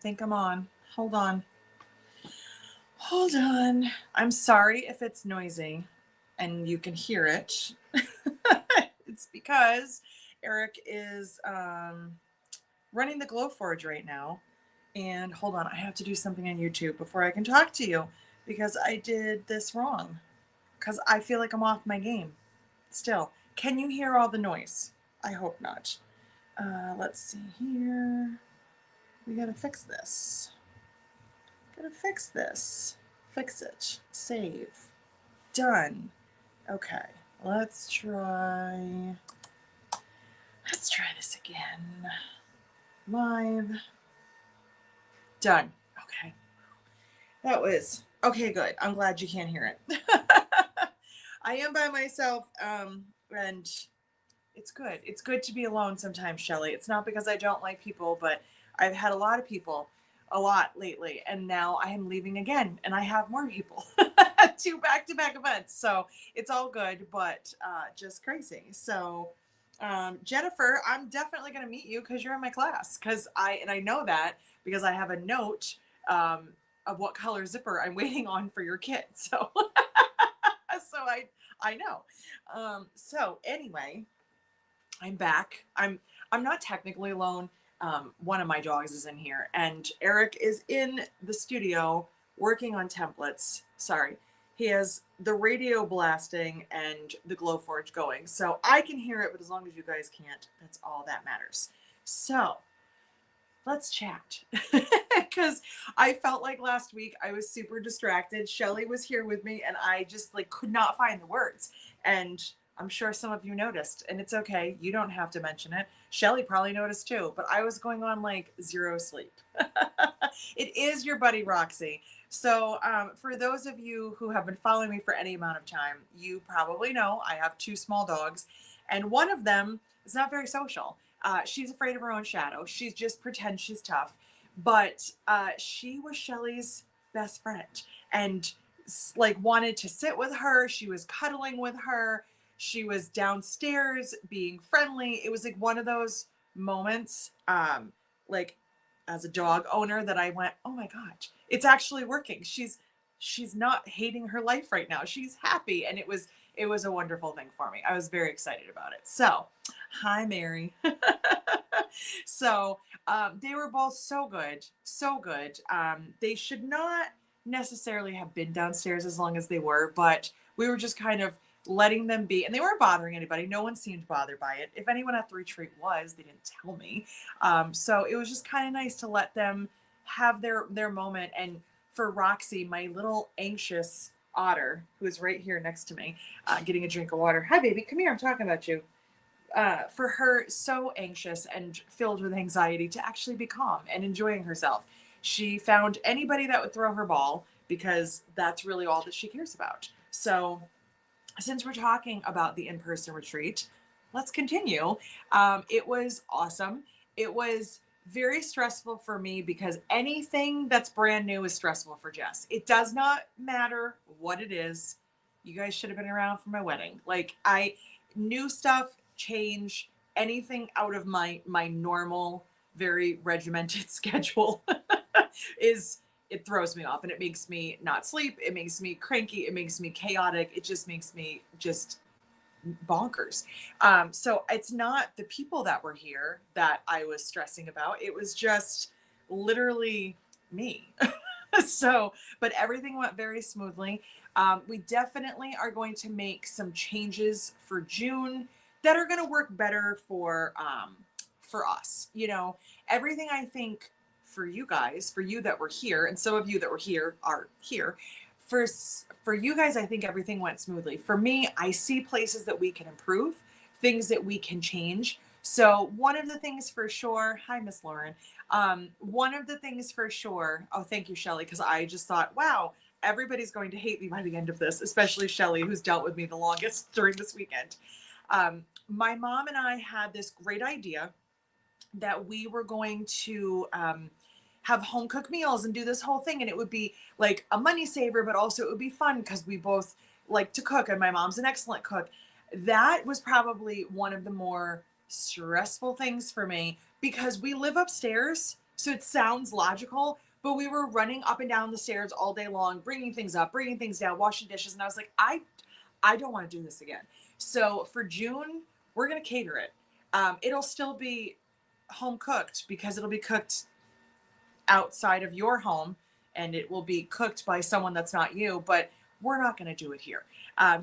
think I'm on. Hold on. Hold on. I'm sorry if it's noisy and you can hear it. It's because Eric is running the Glowforge right now. And hold on, I have to do something on YouTube before I can talk to you because I did this wrong. Because I feel like I'm off my game still. Can you hear all the noise? I hope not. Let's see here. We gotta fix this. Gotta fix this. Fix it. Save. Done. Okay. Let's try this again. Live. Done. Okay. That was okay, good. I'm glad you can't hear it. I am by myself, and it's good. It's good to be alone sometimes, Shelly. It's not because I don't like people, but I've had a lot of people a lot lately, and now I am leaving again, and I have more people. 2 back-to-back events, so it's all good, but just crazy. So Jennifer, I'm definitely going to meet you because you're in my class, because I know that because I have a note of what color zipper I'm waiting on for your kit. So so I know. So anyway, I'm back. I'm not technically alone. One of my dogs is in here, and Eric is in the studio working on templates. Sorry. He has the radio blasting and the Glowforge going. So I can hear it, but as long as you guys can't, that's all that matters. So let's chat. Because I felt like last week I was super distracted. Shelly was here with me and I just like could not find the words. And I'm sure some of you noticed, and it's okay. You don't have to mention it. Shelly probably noticed too, but I was going on like 0 sleep. It is your buddy Roxy. So for those of you who have been following me for any amount of time, you probably know I have 2 small dogs, and one of them is not very social. She's afraid of her own shadow. She just pretends she's tough, but she was Shelly's best friend and like wanted to sit with her. She was cuddling with her. She was downstairs being friendly. It was like one of those moments, like as a dog owner, that I went, oh my gosh, it's actually working. She's not hating her life right now. She's happy. And it was a wonderful thing for me. I was very excited about it. So hi, Mary. So they were both so good, so good. They should not necessarily have been downstairs as long as they were, but we were just kind of letting them be, and they weren't bothering anybody. No one seemed bothered by it. If anyone at the retreat was, they didn't tell me. So it was just kind of nice to let them have their moment. And for Roxy, my little anxious otter, who is right here next to me, getting a drink of water. Hi, baby. Come here. I'm talking about you. For her, so anxious and filled with anxiety, to actually be calm and enjoying herself. She found anybody that would throw her ball because that's really all that she cares about. So since we're talking about the in-person retreat, let's continue. It was awesome. It was very stressful for me because anything that's brand new is stressful for Jess. It does not matter what it is. You guys should have been around for my wedding. Like, new stuff, change, anything out of my normal, very regimented schedule it throws me off, and it makes me not sleep. It makes me cranky. It makes me chaotic. It just makes me just bonkers. So it's not the people that were here that I was stressing about. It was just literally me. So, but everything went very smoothly. We definitely are going to make some changes for June that are going to work better for us. You know, everything I think for you guys, for you that were here, and some of you that were here are here. For you guys, I think everything went smoothly. For me, I see places that we can improve, things that we can change. So one of the things for sure, hi, Miss Lauren. One of the things for sure, oh, thank you, Shelly, because I just thought, wow, everybody's going to hate me by the end of this, especially Shelly, who's dealt with me the longest during this weekend. My mom and I had this great idea that we were going to have home cooked meals and do this whole thing. And it would be like a money saver, but also it would be fun because we both like to cook and my mom's an excellent cook. That was probably one of the more stressful things for me because we live upstairs. So it sounds logical, but we were running up and down the stairs all day long, bringing things up, bringing things down, washing dishes. And I was like, I don't want to do this again. So for June, we're going to cater it. It'll still be home cooked because it'll be cooked outside of your home and it will be cooked by someone that's not you, but we're not going to do it here.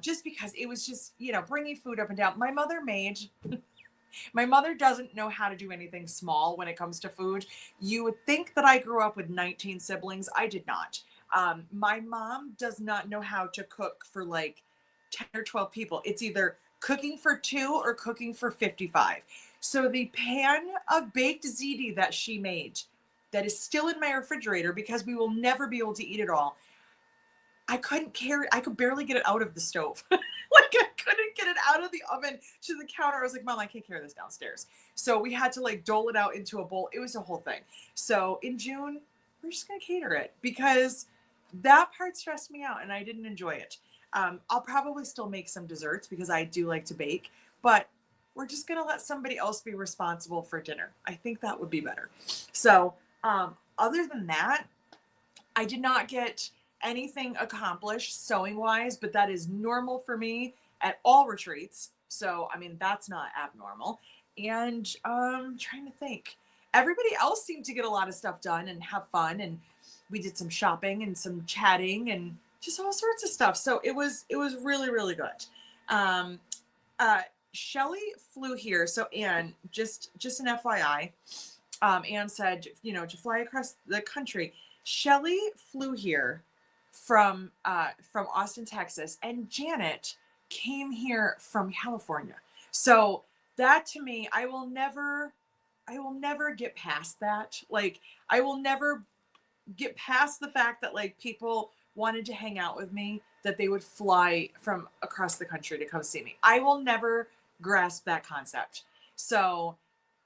Just because it was just, bringing food up and down. My mother doesn't know how to do anything small when it comes to food. You would think that I grew up with 19 siblings. I did not. My mom does not know how to cook for like 10 or 12 people. It's either cooking for 2 or cooking for 55. So the pan of baked ziti that she made that is still in my refrigerator because we will never be able to eat it all. I could barely get it out of the stove. Like I couldn't get it out of the oven to the counter. I was like, Mom, I can't carry this downstairs. So we had to like dole it out into a bowl. It was a whole thing. So in June, we're just going to cater it because that part stressed me out and I didn't enjoy it. I'll probably still make some desserts because I do like to bake, but we're just going to let somebody else be responsible for dinner. I think that would be better. So other than that, I did not get anything accomplished sewing wise, but that is normal for me at all retreats. So, I mean, that's not abnormal. And trying to think, everybody else seemed to get a lot of stuff done and have fun. And we did some shopping and some chatting and just all sorts of stuff. So it was really, really good. Shelly flew here. So Anne, just an FYI, Anne said, to fly across the country. Shelly flew here from Austin, Texas, and Janet came here from California. So that to me, I will never get past that. Like I will never get past the fact that like people wanted to hang out with me, that they would fly from across the country to come see me. I will never grasp that concept. So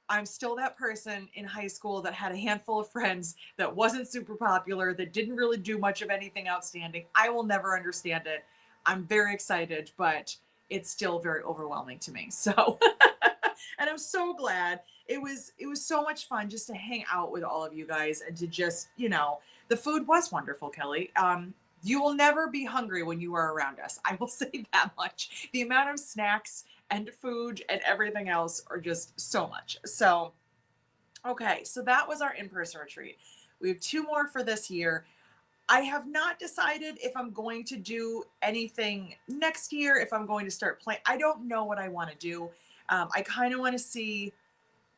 I'm still that person in high school that had a handful of friends that wasn't super popular, that didn't really do much of anything outstanding. I will never understand it. I'm very excited, but it's still very overwhelming to me. So, and I'm so glad. It was so much fun just to hang out with all of you guys and to just, the food was wonderful, Kelly. You will never be hungry when you are around us. I will say that much. The amount of snacks and food and everything else are just so much. So, okay, so that was our in-person retreat. We have 2 more for this year. I have not decided if I'm going to do anything next year, if I'm going to start playing. I don't know what I want to do. I kind of want to see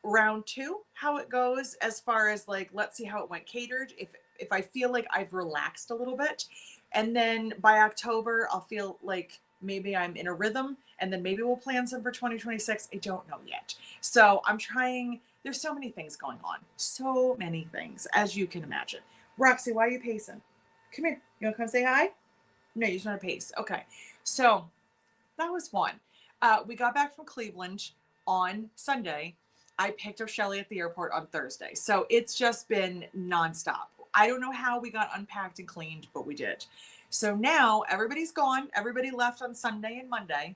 round 2, how it goes as far as like, let's see how it went catered. If I feel like I've relaxed a little bit, and then by October, I'll feel like maybe I'm in a rhythm, and then maybe we'll plan some for 2026. I don't know yet. So I'm trying. There's so many things going on. So many things, as you can imagine. Roxy, why are you pacing? Come here. You want to come say hi? No, you just want to pace. Okay. So that was one. We got back from Cleveland on Sunday. I picked up Shelly at the airport on Thursday. So it's just been nonstop. I don't know how we got unpacked and cleaned, but we did. So now everybody's gone. Everybody left on Sunday and Monday.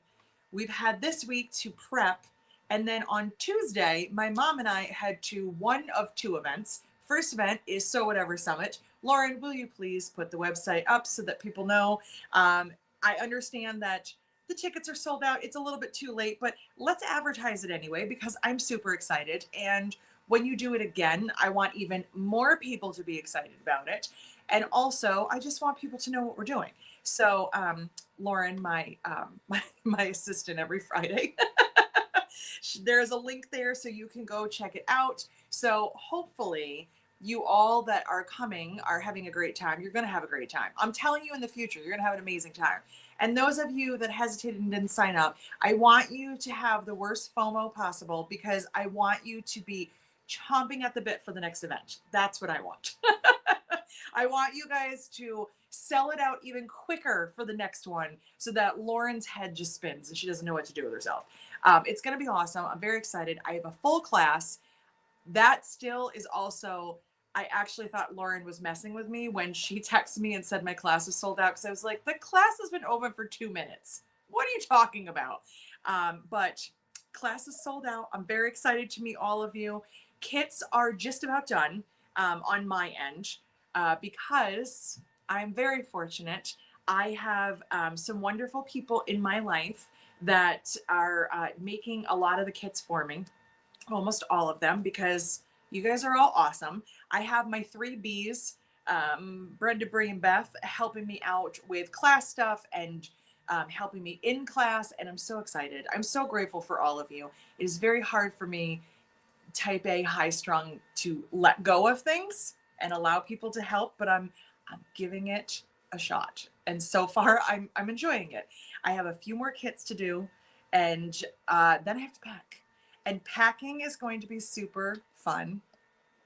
We've had this week to prep. And then on Tuesday, my mom and I had to one of 2 events. First event is Sew Whatever Summit. Lauren, will you please put the website up so that people know? I understand that the tickets are sold out. It's a little bit too late, but let's advertise it anyway because I'm super excited. And when you do it again, I want even more people to be excited about it. And also, I just want people to know what we're doing. So, Lauren, my assistant every Friday, there's a link there so you can go check it out. So hopefully you all that are coming are having a great time. You're going to have a great time. I'm telling you, in the future, you're going to have an amazing time. And those of you that hesitated and didn't sign up, I want you to have the worst FOMO possible because I want you to be chomping at the bit for the next event. That's what I want. I want you guys to sell it out even quicker for the next one so that Lauren's head just spins and she doesn't know what to do with herself. It's going to be awesome. I'm very excited. I have a full class. That still is also, I actually thought Lauren was messing with me when she texted me and said my class was sold out because I was like, the class has been open for 2 minutes. What are you talking about? But class is sold out. I'm very excited to meet all of you. Kits are just about done. on my end because I'm very fortunate. I have some wonderful people in my life that are making a lot of the kits for me, almost all of them, because you guys are all awesome. I have my three Bs, Brenda, Bree, and Beth, helping me out with class stuff and helping me in class. And I'm so excited. I'm so grateful for all of you. It is very hard for me, type A, high strung, to let go of things and allow people to help, but I'm giving it a shot. And so far I'm enjoying it. I have a few more kits to do, and then I have to pack. And packing is going to be super fun.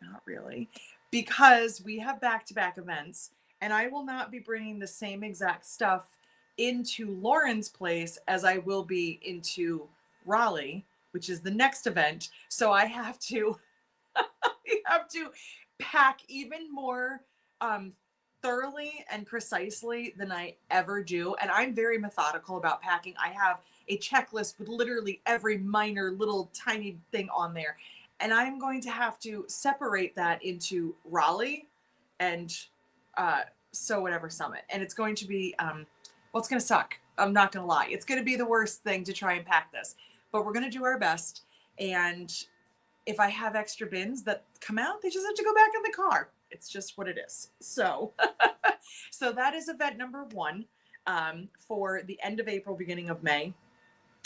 Not really, because we have back-to-back events, and I will not be bringing the same exact stuff into Lauren's place as I will be into Raleigh, which is the next event. So I have to pack even more thoroughly and precisely than I ever do. And I'm very methodical about packing. I have a checklist with literally every minor little tiny thing on there. And I'm going to have to separate that into Raleigh and So Whatever Summit. And it's going to be, well, it's going to suck. I'm not going to lie. It's going to be the worst thing to try and pack this. But we're going to do our best. And if I have extra bins that come out, they just have to go back in the car. It's just what it is. So, so that is event number 1 for the end of April, beginning of May.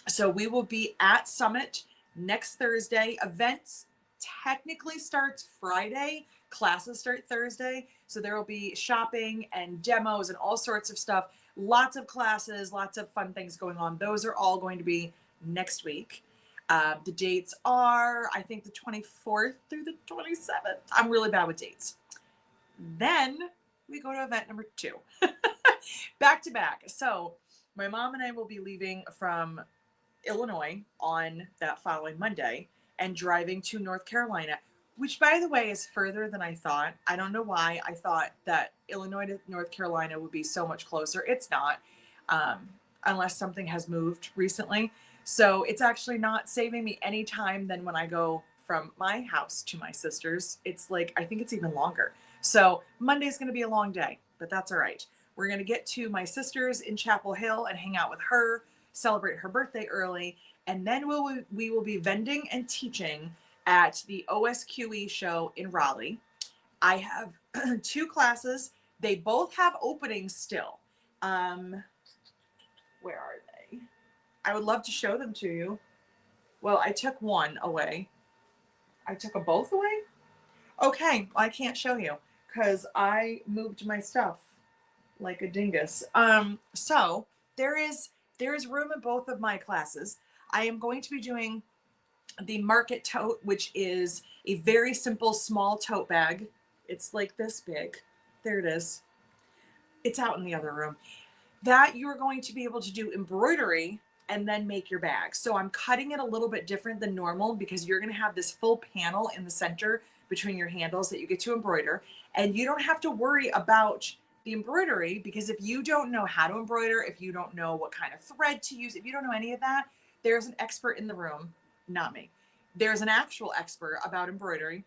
So we will be at Summit next Thursday. Events technically starts Friday. Classes start Thursday. So there will be shopping and demos and all sorts of stuff. Lots of classes, lots of fun things going on. Those are all going to be next week. The dates are, I think, the 24th through the 27th. I'm really bad with dates. Then we go to event number 2. Back to back. So my mom and I will be leaving from Illinois on that following Monday and driving to North Carolina, which, by the way, is further than I thought. I don't know why. I thought that Illinois to North Carolina would be so much closer. It's not, unless something has moved recently. So it's actually not saving me any time than when I go from my house to my sister's. It's like, I think it's even longer. So Monday's going to be a long day, but that's all right. We're going to get to my sister's in Chapel Hill and hang out with her, celebrate her birthday early, and then we will be vending and teaching at the OSQE show in Raleigh. I have 2 classes. They both have openings still. Where are they? I would love to show them to you. Well, I took one away. I took them both away? Okay, I can't show you because I moved my stuff like a dingus. So there is room in both of my classes. I am going to be doing the market tote, which is a very simple small tote bag. It's like this big. There it is. It's out in the other room. That you're going to be able to do embroidery and then make your bag. So I'm cutting it a little bit different than normal because you're going to have this full panel in the center between your handles that you get to embroider. And you don't have to worry about the embroidery, because if you don't know how to embroider, if you don't know what kind of thread to use, if you don't know any of that, there's an expert in the room, not me. There's an actual expert about embroidery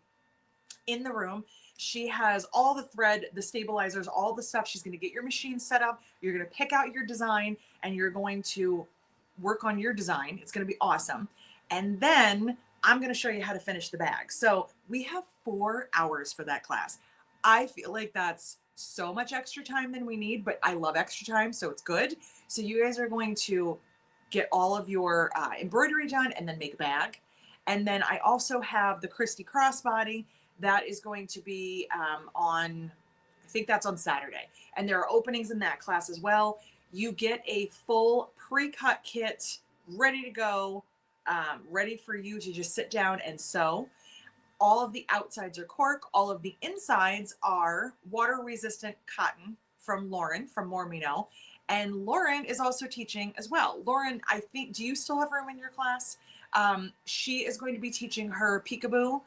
in the room. She has all the thread, the stabilizers, all the stuff. She's going to get your machine set up. You're going to pick out your design and you're going to work on your design. It's going to be awesome. And then I'm going to show you how to finish the bag. So we have 4 hours for that class. I feel like that's so much extra time than we need, but I love extra time, so it's good. So you guys are going to get all of your embroidery done and then make a bag. And then I also have the Christy crossbody. That is going to be on, I think that's on Saturday. And there are openings in that class as well. You get a full pre-cut kit ready to go, ready for you to just sit down and sew. All of the outsides are cork. All of the insides are water-resistant cotton from Lauren from Mormino. And Lauren is also teaching as well. Lauren, I think, do you still have room in your class? She is going to be teaching her peekaboo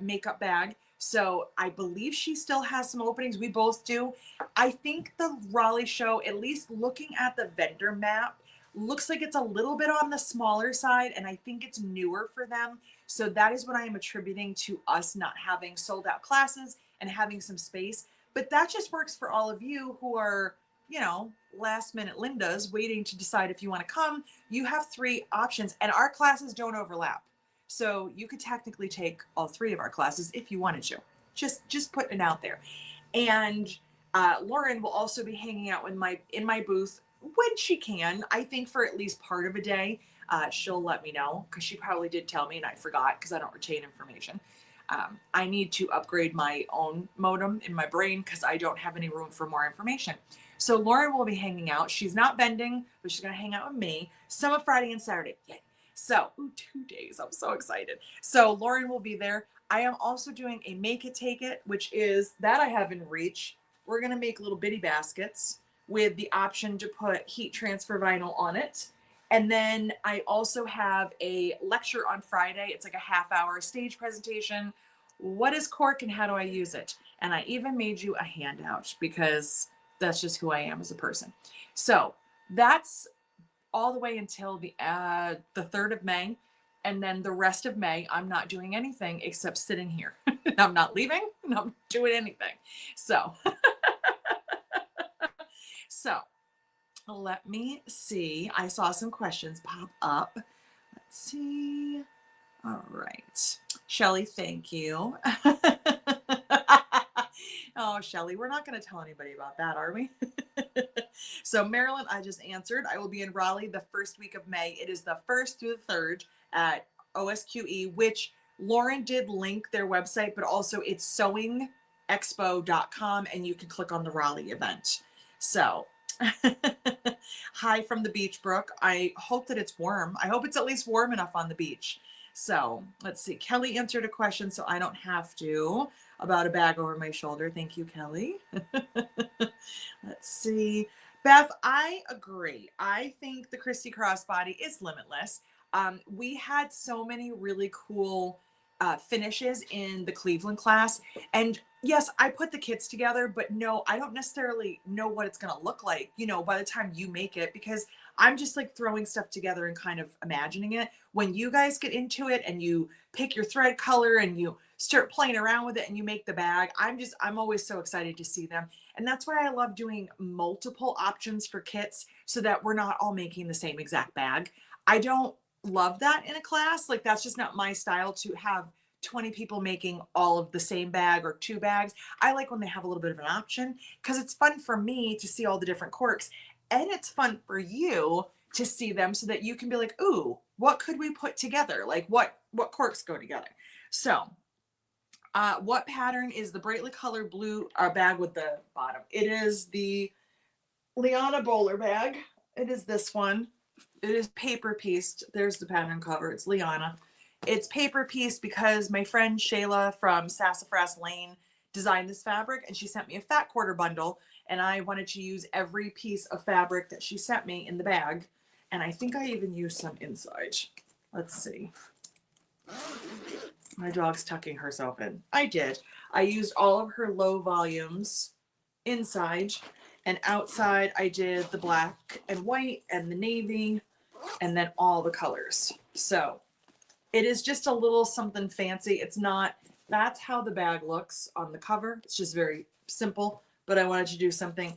makeup bag. So I believe she still has some openings. We both do. I think the Raleigh show, at least looking at the vendor map, looks like it's a little bit on the smaller side, and I think it's newer for them. So that is what I am attributing to us not having sold out classes and having some space. But that just works for all of you who are, you know, last minute Lindas waiting to decide if you want to come. You have 3 options, and our classes don't overlap. So you could technically take all 3 of our classes if you wanted to. Just putting it out there. And Lauren will also be hanging out in my booth when she can. I think for at least part of a day. She'll let me know, because she probably did tell me and I forgot because I don't retain information. I need to upgrade my own modem in my brain because I don't have any room for more information. So Lauren will be hanging out. She's not bending, but she's going to hang out with me some of Friday and Saturday. Yay. So 2 days. I'm so excited. So Lauren will be there. I am also doing a make it take it, which is that I have in reach. We're going to make little bitty baskets with the option to put heat transfer vinyl on it. And then I also have a lecture on Friday. It's like a half-hour stage presentation. What is cork and how do I use it? And I even made you a handout because that's just who I am as a person. So that's all the way until the 3rd of May. And then the rest of May, I'm not doing anything except sitting here. I'm not leaving. I'm not doing anything. So, so let me see. I saw some questions pop up. Let's see. All right. Shelly, thank you. Oh, Shelly, we're not going to tell anybody about that, are we? So Marilyn, I just answered. I will be in Raleigh the first week of May. It is the 1st through the 3rd at OSQE, which Lauren did link their website, but also it's sewingexpo.com, and you can click on the Raleigh event. So hi from the beach, Brooke. I hope that it's warm. I hope it's at least warm enough on the beach. So let's see. Kelly answered a question, so I don't have to, about a bag over my shoulder. Thank you, Kelly. Let's see. Beth, I agree. I think the Christy crossbody is limitless. We had so many really cool finishes in the Cleveland class. And yes, I put the kits together, but no, I don't necessarily know what it's going to look like, you know, by the time you make it, because I'm just like throwing stuff together and kind of imagining it. When you guys get into it and you pick your thread color and you start playing around with it and you make the bag, I'm always so excited to see them. And that's why I love doing multiple options for kits so that we're not all making the same exact bag. I don't love that in a class. Like, that's just not my style to have 20 people making all of the same bag or 2 bags. I like when they have a little bit of an option because it's fun for me to see all the different corks, and it's fun for you to see them so that you can be like, ooh, what could we put together? Like what corks go together? So what pattern is the brightly colored blue bag with the bottom? It is the Liana Bowler bag. It is this one. It is paper pieced. There's the pattern cover. It's Liana. It's paper pieced because my friend Shayla from Sassafras Lane designed this fabric, and she sent me a fat quarter bundle, and I wanted to use every piece of fabric that she sent me in the bag. And I think I even used some inside. Let's see. My dog's tucking herself in. I did. I used all of her low volumes inside, and outside I did the black and white and the navy, and then all the colors. So it is just a little something fancy. It's not, that's how the bag looks on the cover. It's just very simple, but I wanted to do something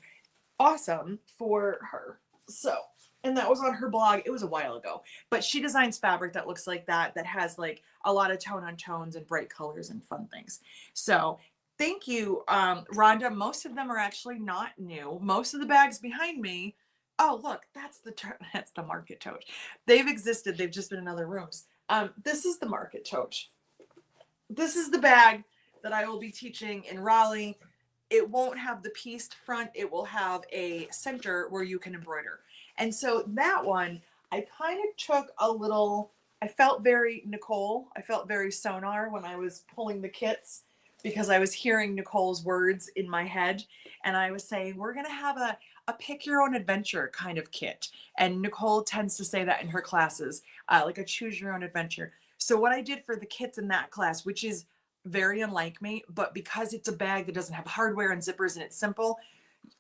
awesome for her. So, and that was on her blog. It was a while ago, but she designs fabric that looks like that, that has like a lot of tone on tones and bright colors and fun things. So thank you, Rhonda. Most of them are actually not new. Most of the bags behind me, oh, look, that's the market tote. They've existed. They've just been in other rooms. This is the market tote. This is the bag that I will be teaching in Raleigh. It won't have the pieced front. It will have a center where you can embroider. And so that one, I kind of took a little, I felt very Nicole. I felt very Sonar when I was pulling the kits, because I was hearing Nicole's words in my head. And I was saying, we're going to have a pick your own adventure kind of kit. And Nicole tends to say that in her classes, like a choose your own adventure. So what I did for the kits in that class, which is very unlike me, but because it's a bag that doesn't have hardware and zippers and it's simple,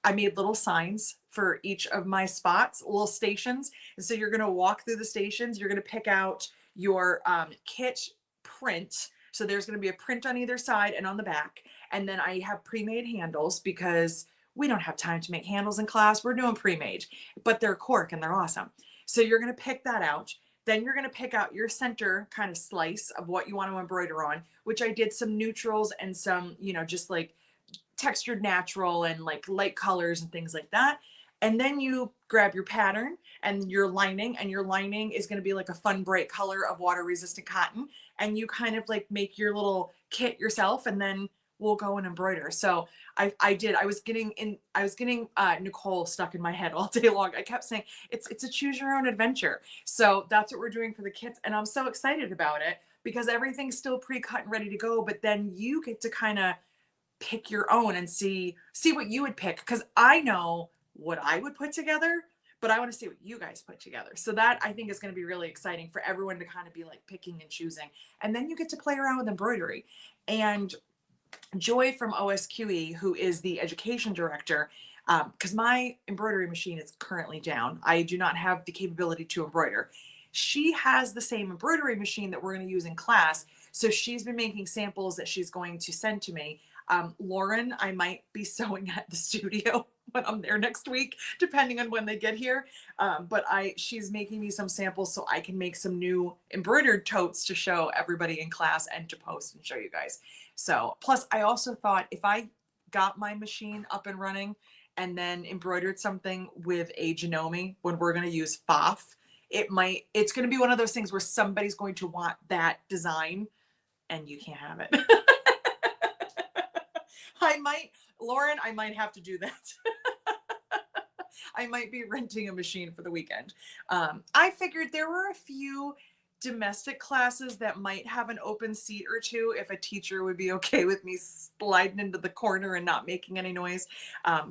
I made little signs for each of my spots, little stations. And so you're going to walk through the stations. You're going to pick out your kit print. So there's going to be a print on either side and on the back. And then I have pre-made handles because we don't have time to make handles in class. We're doing pre-made, but they're cork and they're awesome. So you're going to pick that out. Then you're going to pick out your center kind of slice of what you want to embroider on, which I did some neutrals and some, you know, just like textured natural and like light colors and things like that. And then you grab your pattern and your lining, and your lining is going to be like a fun bright color of water resistant cotton. And you kind of like make your little kit yourself, and then we'll go and embroider. So I was getting Nicole stuck in my head all day long. I kept saying it's a choose your own adventure. So that's what we're doing for the kids. And I'm so excited about it because everything's still pre-cut and ready to go. But then you get to kind of pick your own and see what you would pick. Cause I know what I would put together, but I want to see what you guys put together. So that I think is going to be really exciting for everyone to kind of be like picking and choosing. And then you get to play around with embroidery. And Joy from OSQE, who is the education director, because my embroidery machine is currently down. I do not have the capability to embroider. She has the same embroidery machine that we're going to use in class. So she's been making samples that she's going to send to me. Lauren, I might be sewing at the studio when I'm there next week, depending on when they get here. But she's making me some samples so I can make some new embroidered totes to show everybody in class and to post and show you guys. So, plus I also thought if I got my machine up and running and then embroidered something with a Janome when we're going to use FOF, it's going to be one of those things where somebody's going to want that design and you can't have it. Lauren, I might have to do that. I might be renting a machine for the weekend. I figured there were a few domestic classes that might have an open seat or two if a teacher would be okay with me sliding into the corner and not making any noise.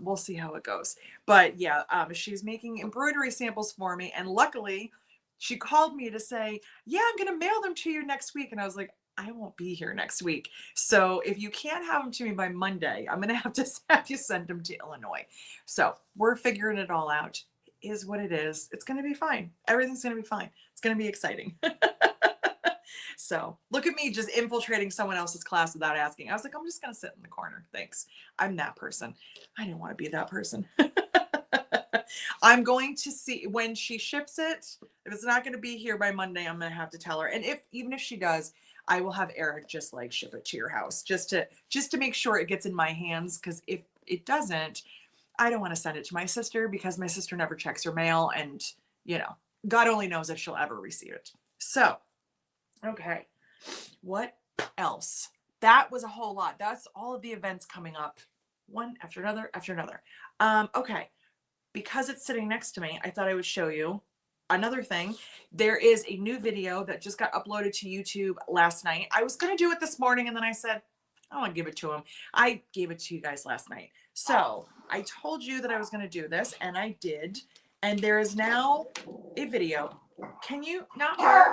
We'll see how it goes. But yeah, she's making embroidery samples for me. And luckily, she called me to say, yeah, I'm going to mail them to you next week. And I was like, I won't be here next week. So if you can't have them to me by Monday, I'm going to have you send them to Illinois. So we're figuring it all out. It is what it is. It's going to be fine. Everything's going to be fine. It's going to be exciting. So look at me just infiltrating someone else's class without asking. I was like, I'm just going to sit in the corner. Thanks. I'm that person. I didn't want to be that person. I'm going to see when she ships it. If it's not going to be here by Monday, I'm going to have to tell her. And even if she does, I will have Eric just like ship it to your house just to make sure it gets in my hands. Because if it doesn't, I don't want to send it to my sister because my sister never checks her mail, and you know, God only knows if she'll ever receive it. So, okay, what else? That was a whole lot. That's all of the events coming up, one after another after another. Okay, because it's sitting next to me, I thought I would show you another thing. There is a new video that just got uploaded to YouTube last night. I was going to do it this morning, and then I said, I want to give it to him. I gave it to you guys last night. So I told you that I was going to do this, and I did. And there is now a video. Can you not hear?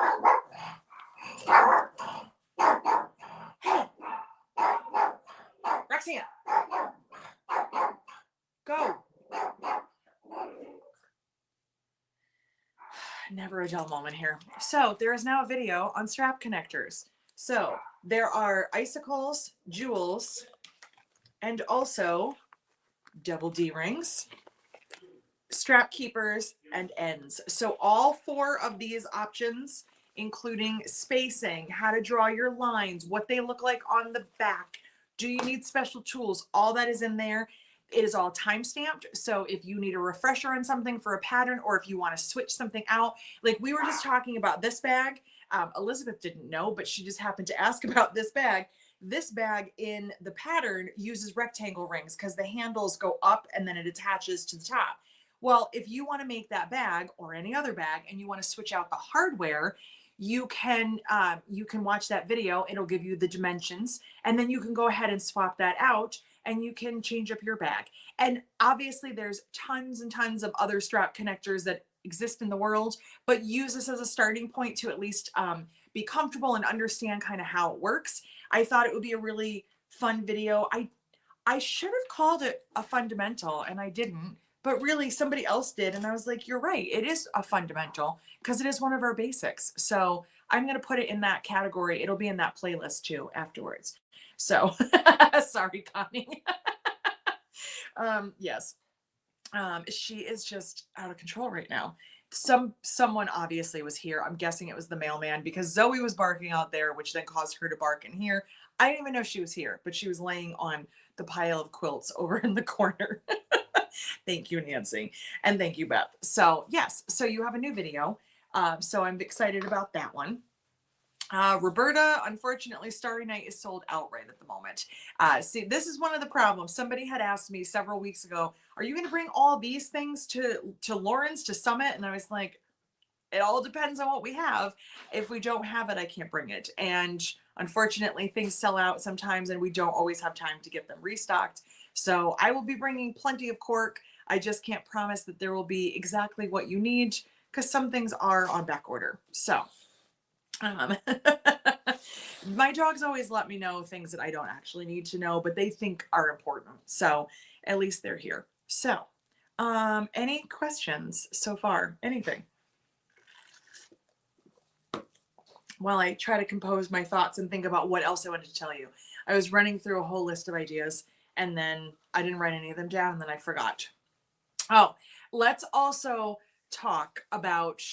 Hey, Roxanne, go. Never a dull moment here. So there is now a video on strap connectors. So there are icicles, jewels, and also double D rings, strap keepers, and ends. So all four of these options, including spacing, how to draw your lines, what they look like on the back, do you need special tools, all that is in there. It is all time stamped. So if you need a refresher on something for a pattern, or if you want to switch something out, like we were just talking about this bag. Elizabeth didn't know, but she just happened to ask about this bag. This bag in the pattern uses rectangle rings because the handles go up and then it attaches to the top. Well, if you want to make that bag or any other bag and you want to switch out the hardware, you can watch that video. It'll give you the dimensions, and then you can go ahead and swap that out and you can change up your bag. And obviously there's tons and tons of other strap connectors that exist in the world, but use this as a starting point to at least be comfortable and understand kind of how it works. I thought it would be a really fun video. I should have called it a fundamental and I didn't, but really somebody else did. And I was like, you're right. It is a fundamental because it is one of our basics. So I'm going to put it in that category. It'll be in that playlist too afterwards. So sorry, Connie. Yes. She is just out of control right now. Someone obviously was here. I'm guessing it was the mailman because Zoe was barking out there, which then caused her to bark in here. I didn't even know she was here, but she was laying on the pile of quilts over in the corner. Thank you, Nancy. And thank you, Beth. So yes, so you have a new video. So I'm excited about that one. Roberta, unfortunately, Starry Night is sold outright at the moment. See, this is one of the problems. Somebody had asked me several weeks ago, are you going to bring all these things to Lawrence, to Summit? And I was like, it all depends on what we have. If we don't have it, I can't bring it. And unfortunately, things sell out sometimes and we don't always have time to get them restocked. So I will be bringing plenty of cork. I just can't promise that there will be exactly what you need because some things are on back order. So my dogs always let me know things that I don't actually need to know, but they think are important. So at least they're here. So, any questions so far? Anything? While I try to compose my thoughts and think about what else I wanted to tell you. I was running through a whole list of ideas and then I didn't write any of them down and then I forgot. Oh, let's also talk about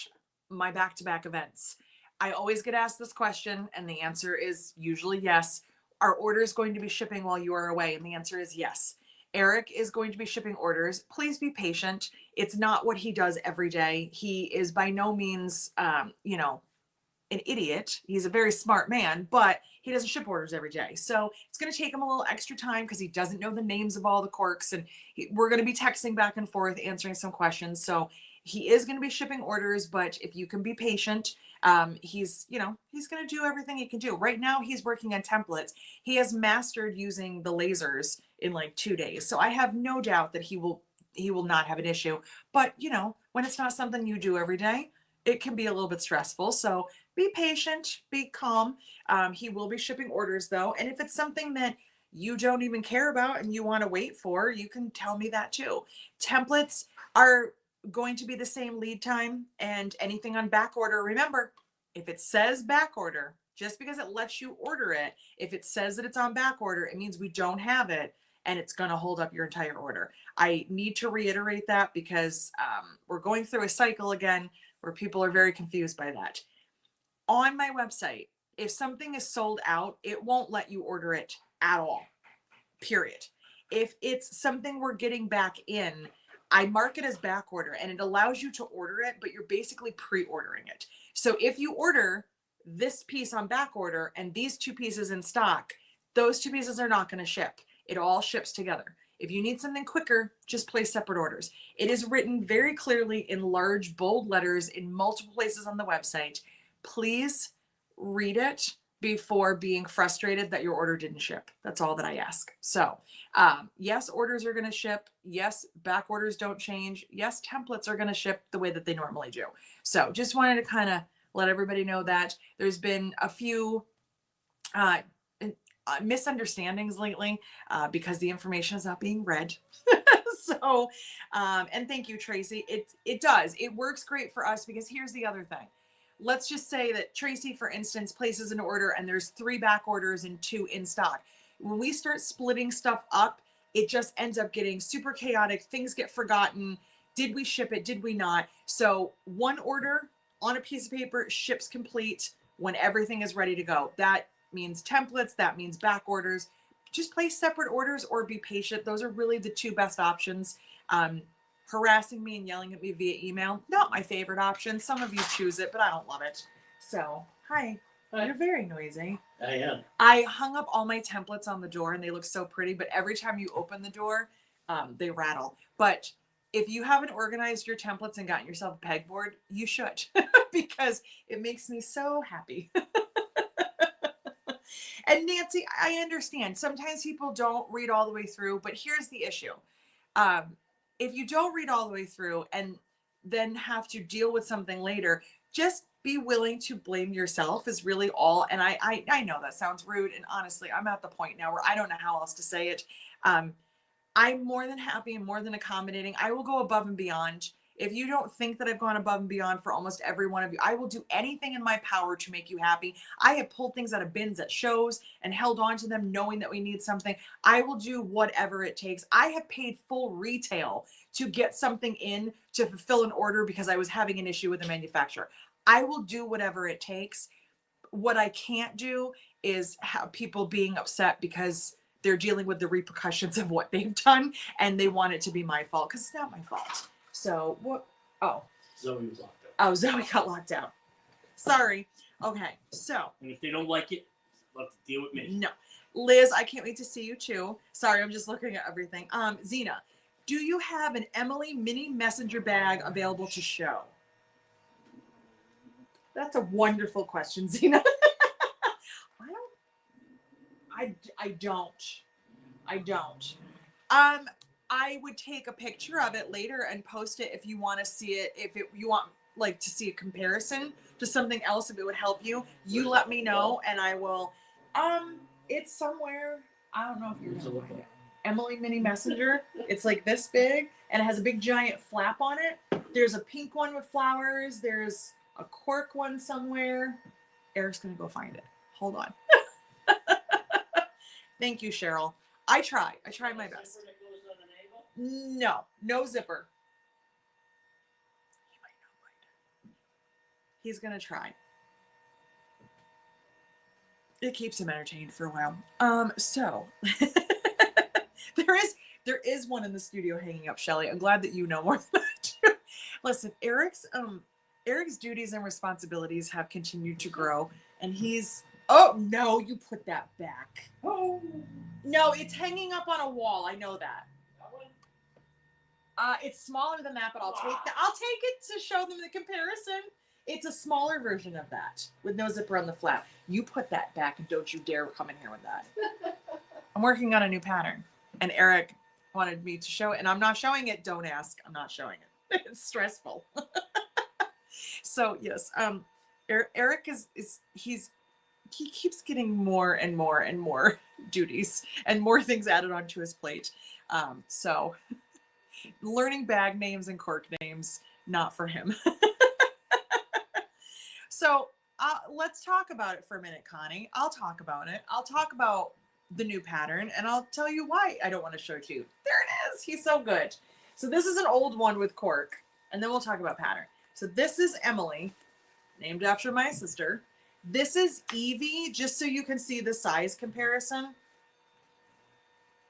my back-to-back events. I always get asked this question and the answer is usually yes. Are orders going to be shipping while you are away? And the answer is yes. Eric is going to be shipping orders. Please be patient. It's not what he does every day. He is by no means, an idiot. He's a very smart man, but he doesn't ship orders every day. So it's going to take him a little extra time because he doesn't know the names of all the corks. And we're going to be texting back and forth, answering some questions. So he is going to be shipping orders, but if you can be patient, he's going to do everything he can do. Right now, he's working on templates. He has mastered using the lasers in like 2 days. So I have no doubt that he will not have an issue. But, when it's not something you do every day, it can be a little bit stressful. So be patient, be calm. He will be shipping orders though. And if it's something that you don't even care about and you want to wait for, you can tell me that too. Templates are going to be the same lead time and anything on back order. Remember, if it says back order, just because it lets you order it, if it says that it's on back order, it means we don't have it and it's going to hold up your entire order. I need to reiterate that because we're going through a cycle again where people are very confused by that. On my website, if something is sold out, it won't let you order it at all, period. If it's something we're getting back in, I mark it as back order and it allows you to order it, but you're basically pre-ordering it. So if you order this piece on back order and these 2 pieces in stock, those 2 pieces are not going to ship. It all ships together. If you need something quicker, just place separate orders. It is written very clearly in large, bold letters in multiple places on the website. Please read it before being frustrated that your order didn't ship. That's all that I ask. So yes, orders are going to ship. Yes, back orders don't change. Yes, templates are going to ship the way that they normally do. So just wanted to kind of let everybody know that there's been a few misunderstandings lately because the information is not being read. So, and thank you, Tracy. It does. It works great for us because here's the other thing. Let's just say that Tracy, for instance, places an order and there's 3 back orders and 2 in stock. When we start splitting stuff up, it just ends up getting super chaotic. Things get forgotten. Did we ship it? Did we not? So 1 order on a piece of paper ships complete when everything is ready to go. That means templates. That means back orders. Just place separate orders or be patient. Those are really the 2 best options. Harassing me and yelling at me via email, not my favorite option. Some of you choose it, but I don't love it. So, hi. You're very noisy. I am. I hung up all my templates on the door and they look so pretty, but every time you open the door, they rattle. But if you haven't organized your templates and gotten yourself a pegboard, you should because it makes me so happy. And Nancy, I understand. Sometimes people don't read all the way through, but here's the issue. If you don't read all the way through and then have to deal with something later, just be willing to blame yourself is really all. And I know that sounds rude. And honestly, I'm at the point now where I don't know how else to say it. I'm more than happy and more than accommodating. I will go above and beyond. If you don't think that I've gone above and beyond for almost every one of you, I will do anything in my power to make you happy. I have pulled things out of bins at shows and held on to them knowing that we need something. I will do whatever it takes. I have paid full retail to get something in to fulfill an order because I was having an issue with the manufacturer. I will do whatever it takes. What I can't do is have people being upset because they're dealing with the repercussions of what they've done and they want it to be my fault because it's not my fault. So what? Oh, Zoe was locked out. Oh, Zoe got locked out. Sorry. Okay, so. And if they don't like it, they'll have to deal with me. No. Liz, I can't wait to see you too. Sorry, I'm just looking at everything. Zena, do you have an Emily mini messenger bag available to show? That's a wonderful question, Zena. I don't. I would take a picture of it later and post it if you want to see it. You want like to see a comparison to something else, if it would help you, you let me know and I will. It's somewhere. I don't know if you're gonna find it. Emily Mini Messenger. It's like this big and it has a big giant flap on it. There's a pink one with flowers. There's a cork one somewhere. Eric's gonna go find it. Hold on. Thank you, Cheryl. I try my best. No zipper. He might not find it. He's gonna try. It keeps him entertained for a while. So there is one in the studio hanging up, Shelly. I'm glad that you know more than I do. Listen, Eric's duties and responsibilities have continued to grow, and he's. Oh no, you put that back. Oh no, it's hanging up on a wall. I know that. That one? It's smaller than that, but I'll take that. I'll take it to show them the comparison. It's a smaller version of that with no zipper on the flap. You put that back and don't you dare come in here with that. I'm working on a new pattern, and Eric wanted me to show it, and I'm not showing it. Don't ask. I'm not showing it. It's stressful. So yes, Eric he keeps getting more and more and more duties and more things added onto his plate. So learning bag names and cork names, not for him. So let's talk about it for a minute, Connie. I'll talk about it. I'll talk about the new pattern and I'll tell you why I don't want to show it to you. There it is. He's so good. So this is an old one with cork, and then we'll talk about pattern. So this is Emily, named after my sister. This is Evie, just so you can see the size comparison.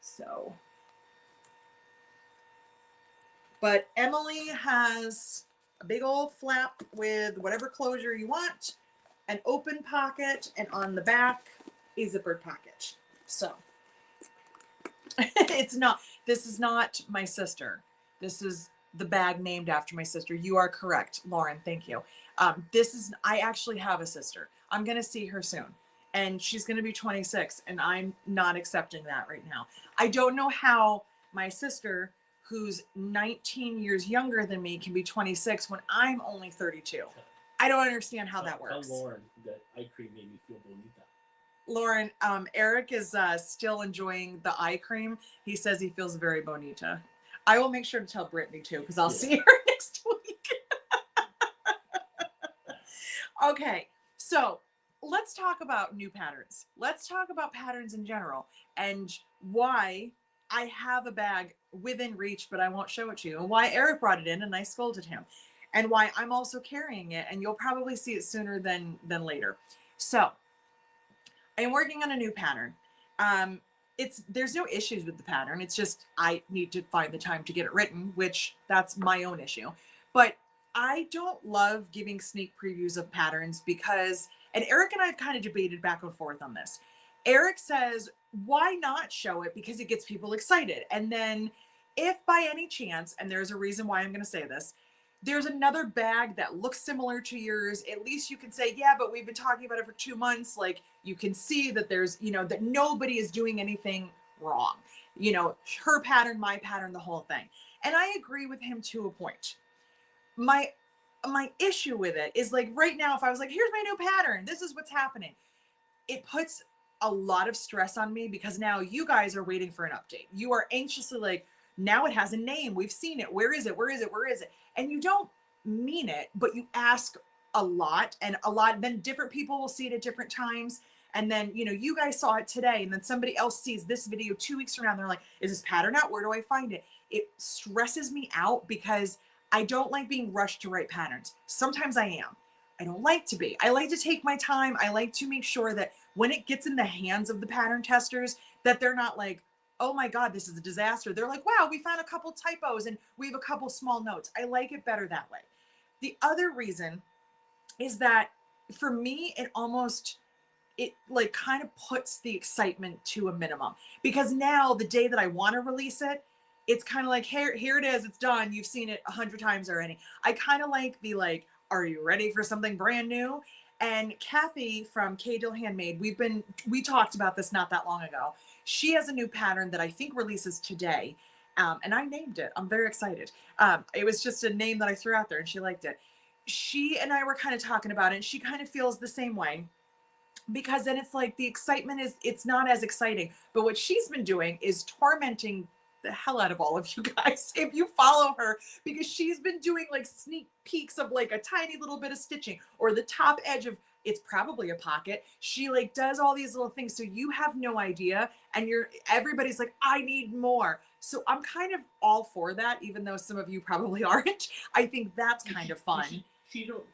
So, but Emily has a big old flap with whatever closure you want, an open pocket, and on the back, a zippered pocket. So, this is not my sister. This is the bag named after my sister. You are correct, Lauren. Thank you. I actually have a sister. I'm going to see her soon, and she's going to be 26, and I'm not accepting that right now. I don't know how my sister, who's 19 years younger than me, can be 26 when I'm only 32. I don't understand how that works. Tell Lauren that eye cream made me feel bonita. Lauren, Eric is still enjoying the eye cream. He says he feels very bonita. I will make sure to tell Brittany too, because I'll see her next week. Okay, so let's talk about new patterns. Let's talk about patterns in general and why I have a bag within reach, but I won't show it to you, and why Eric brought it in and I scolded him, and why I'm also carrying it, and you'll probably see it sooner than later. So I am working on a new pattern. There's no issues with the pattern. It's just I need to find the time to get it written, which that's my own issue. But I don't love giving sneak previews of patterns because, and Eric and I have kind of debated back and forth on this. Eric says, why not show it? Because it gets people excited. And then if by any chance, and there's a reason why I'm going to say this, there's another bag that looks similar to yours, at least you can say, yeah, but we've been talking about it for 2 months. Like you can see that there's, that nobody is doing anything wrong. Her pattern, my pattern, the whole thing. And I agree with him to a point. my issue with it is like right now, if I was like, here's my new pattern, this is what's happening, it puts a lot of stress on me because now you guys are waiting for an update. You are anxiously like, now it has a name. We've seen it. Where is it? Where is it? Where is it? And you don't mean it, but you ask a lot, and a lot, then different people will see it at different times. And then, you know, you guys saw it today, and then somebody else sees this video 2 weeks from now, and they're like, is this pattern out? Where do I find it? It stresses me out because I don't like being rushed to write patterns. Sometimes I am. I don't like to be. I like to take my time. I like to make sure that when it gets in the hands of the pattern testers, that they're not like, oh my God, this is a disaster. They're like, wow, we found a couple typos and we have a couple small notes. I like it better that way. The other reason is that for me, it like kind of puts the excitement to a minimum, because now the day that I want to release it, it's kind of like, here it is, it's done. You've seen it 100 times already. I kind of like the like, are you ready for something brand new? And Kathy from K Dill Handmade, we talked about this not that long ago. She has a new pattern that I think releases today. And I named it. I'm very excited. It was just a name that I threw out there and she liked it. She and I were kind of talking about it, and she kind of feels the same way, because then it's like the excitement it's not as exciting. But what she's been doing is tormenting the hell out of all of you guys if you follow her, because she's been doing like sneak peeks of like a tiny little bit of stitching or the top edge of, it's probably a pocket. She like does all these little things, so you have no idea, and everybody's like, I need more. So I'm kind of all for that, even though some of you probably aren't. I think that's kind of fun. She don't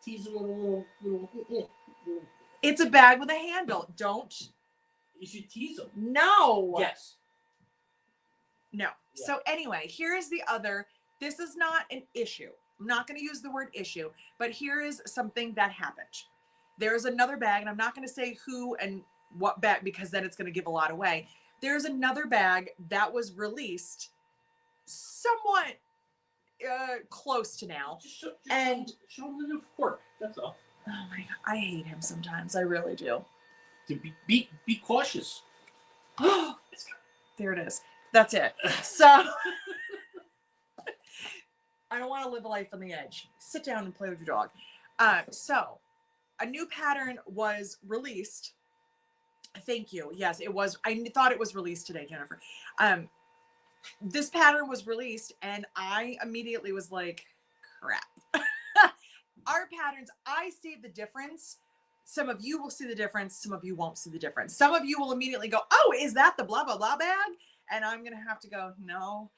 tease a little. It's a bag with a handle. Don't. You should tease them. No. Yes. No. Yeah. So anyway, here is the other. This is not an issue. I'm not going to use the word issue, but here is something that happened. There's another bag, and I'm not going to say who and what bag, because then it's going to give a lot away. There's another bag that was released somewhat close to now. Show them the cork. That's all. Oh my God, I hate him sometimes. I really do. To be cautious. There it is. That's it. So I don't want to live a life on the edge. Sit down and play with your dog. So a new pattern was released. Thank you. Yes, it was. I thought it was released today, Jennifer. This pattern was released, and I immediately was like, crap. Our patterns, I see the difference. Some of you will see the difference. Some of you won't see the difference. Some of you will immediately go, oh, is that the blah, blah, blah bag? And I'm going to have to go, no.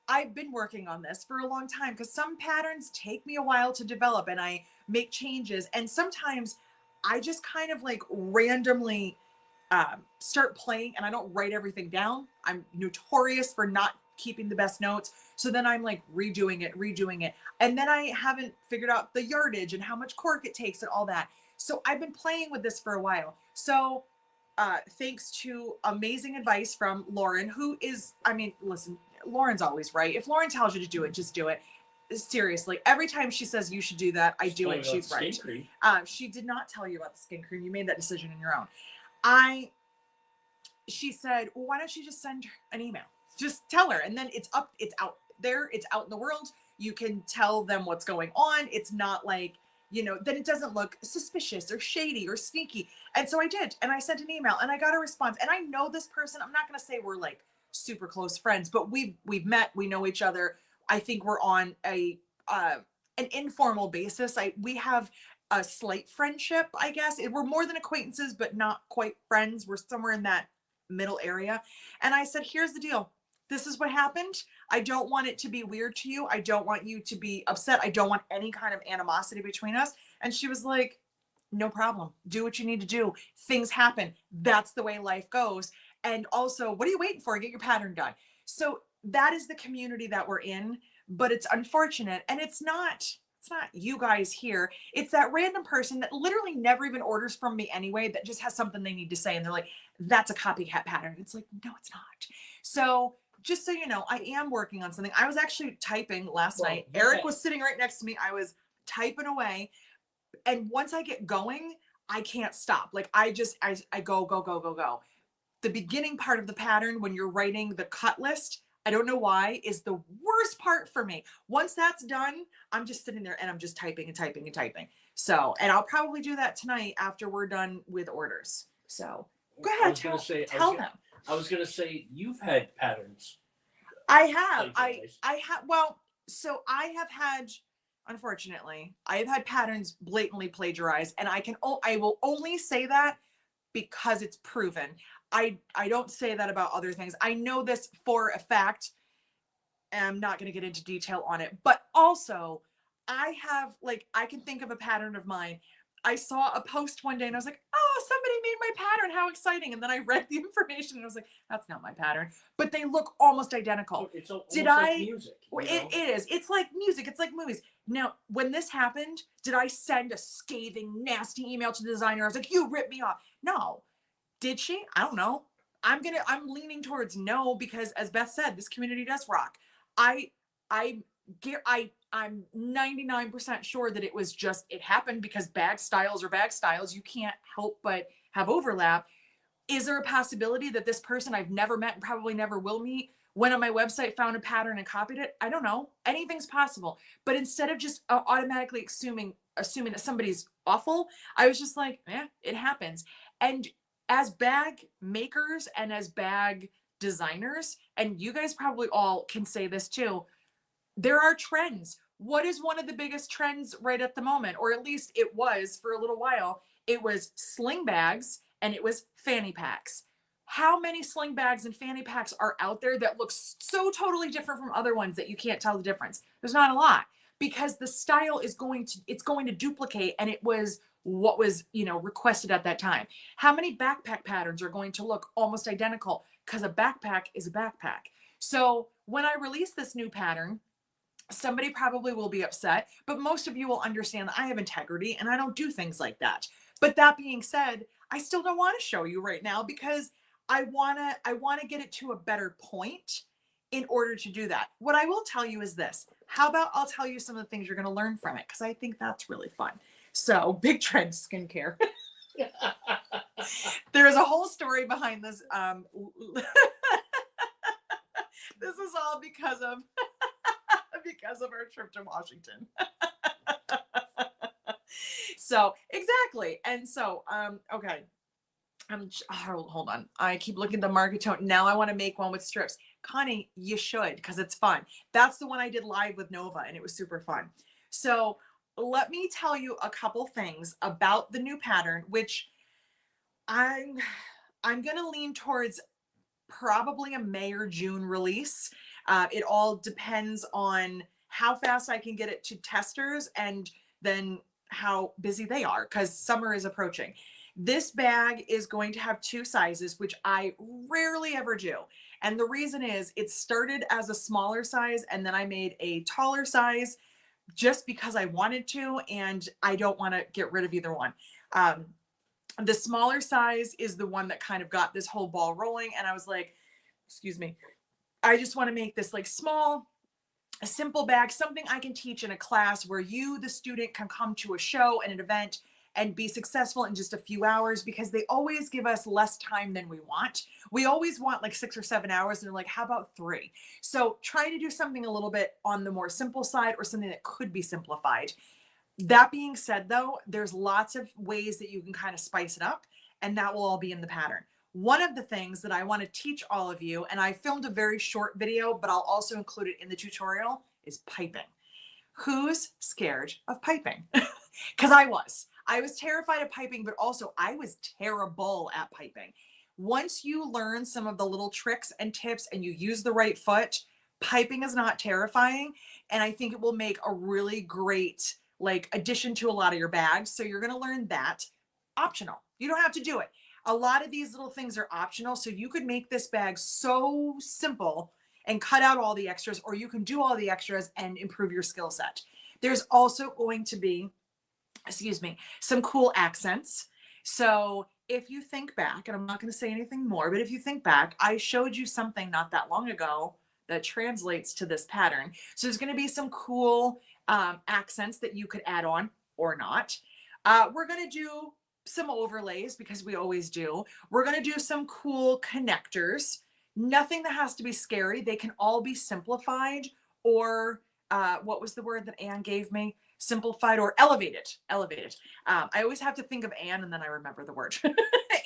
I've been working on this for a long time, because some patterns take me a while to develop, and I make changes. And sometimes I just kind of like randomly start playing, and I don't write everything down. I'm notorious for not keeping the best notes. So then I'm like redoing it. And then I haven't figured out the yardage and how much cork it takes and all that. So I've been playing with this for a while. So thanks to amazing advice from Lauren, who is, I mean, listen, Lauren's always right. If Lauren tells you to do it, just do it. Seriously, every time she says you should do that, I do it. She's right. She did not tell you about the skin cream. You made that decision on your own. She said, well, why don't you just send her an email? Just tell her, and then it's out there, it's out in the world. You can tell them what's going on. It's not like, you know, then it doesn't look suspicious or shady or sneaky. And so I did, and I sent an email, and I got a response. And I know this person. I'm not going to say we're like super close friends, but we've met, we know each other. I think we're on an informal basis. We have a slight friendship, I guess. We're more than acquaintances, but not quite friends. We're somewhere in that middle area. And I said, here's the deal. This is what happened. I don't want it to be weird to you. I don't want you to be upset. I don't want any kind of animosity between us. And she was like, no problem. Do what you need to do. Things happen. That's the way life goes. And also, what are you waiting for? Get your pattern done. So that is the community that we're in, but it's unfortunate. And it's not you guys here. It's that random person that literally never even orders from me anyway, that just has something they need to say. And they're like, that's a copycat pattern. It's like, no, it's not. So just so you know, I am working on something. I was actually typing last night. Eric was sitting right next to me. I was typing away. And once I get going, I can't stop. Like I go. The beginning part of the pattern, when you're writing the cut list, I don't know why, is the worst part for me. Once that's done, I'm just sitting there and I'm just typing and typing and typing. So, and I'll probably do that tonight after we're done with orders. So go ahead, tell them. I was gonna say you've had patterns. I have. Plagiarized. I have. Well, so I have had, unfortunately, I have had patterns blatantly plagiarized, and I will only say that because it's proven. I don't say that about other things. I know this for a fact, and I'm not going to get into detail on it. But also, I have, like, I can think of a pattern of mine. I saw a post one day and I was like, oh, somebody made my pattern. How exciting. And then I read the information and I was like, that's not my pattern. But they look almost identical. It's almost Did like I? music. It is. It's like music. It's like movies. Now, when this happened, did I send a scathing, nasty email to the designer? I was like, you ripped me off. No. Did she? I don't know. I'm leaning towards no, because as Beth said, this community does rock. I'm 99% sure that it happened because bag styles are bag styles. You can't help but have overlap. Is there a possibility that this person I've never met and probably never will meet went on my website, found a pattern and copied it? I don't know. Anything's possible. But instead of just automatically assuming that somebody's awful, I was just like, it happens. And as bag makers and as bag designers, and you guys probably all can say this too, there are trends. What is one of the biggest trends right at the moment? Or at least it was for a little while. It was sling bags and it was fanny packs. How many sling bags and fanny packs are out there that look so totally different from other ones that you can't tell the difference? There's not a lot, because the style is going to duplicate, and it was what was, requested at that time. How many backpack patterns are going to look almost identical? Because a backpack is a backpack. So when I release this new pattern, somebody probably will be upset, but most of you will understand that I have integrity and I don't do things like that. But that being said, I still don't want to show you right now because I want to get it to a better point in order to do that. What I will tell you is this. How about I'll tell you some of the things you're going to learn from it, because I think that's really fun. So, big trend skincare. There's a whole story behind this. This is all because of our trip to Washington. So exactly. And so, okay. Hold on. I keep looking at the market tone. Now I want to make one with strips. Connie, you should, because it's fun. That's the one I did live with Nova, and it was super fun. So let me tell you a couple things about the new pattern, which I'm going to lean towards probably a May or June release. It all depends on how fast I can get it to testers and then how busy they are, because summer is approaching. This bag is going to have 2 sizes, which I rarely ever do. And the reason is it started as a smaller size and then I made a taller size just because I wanted to, and I don't want to get rid of either one. The smaller size is the one that kind of got this whole ball rolling. And I was like, excuse me, I just want to make this like small, a simple bag, something I can teach in a class where you, the student, can come to a show and an event and be successful in just a few hours, because they always give us less time than we want. We always want like 6 or 7 hours, and they're like, how about 3? So try to do something a little bit on the more simple side, or something that could be simplified. That being said, though, there's lots of ways that you can kind of spice it up, and that will all be in the pattern. One of the things that I want to teach all of you, and I filmed a very short video, but I'll also include it in the tutorial, is piping. Who's scared of piping? Because I was terrified of piping, but also I was terrible at piping. Once you learn some of the little tricks and tips and you use the right foot, piping is not terrifying. And I think it will make a really great addition to a lot of your bags. So you're going to learn that. Optional. You don't have to do it. A lot of these little things are optional. So you could make this bag so simple and cut out all the extras, or you can do all the extras and improve your skill set. There's also going to be, some cool accents. So if you think back, and I'm not going to say anything more, but if you think back, I showed you something not that long ago that translates to this pattern. So there's going to be some cool accents that you could add on or not. We're going to do some overlays, because we always do. We're going to do some cool connectors. Nothing that has to be scary. They can all be simplified or what was the word that Anne gave me? Simplified or elevated. Elevated. I always have to think of Anne and then I remember the word.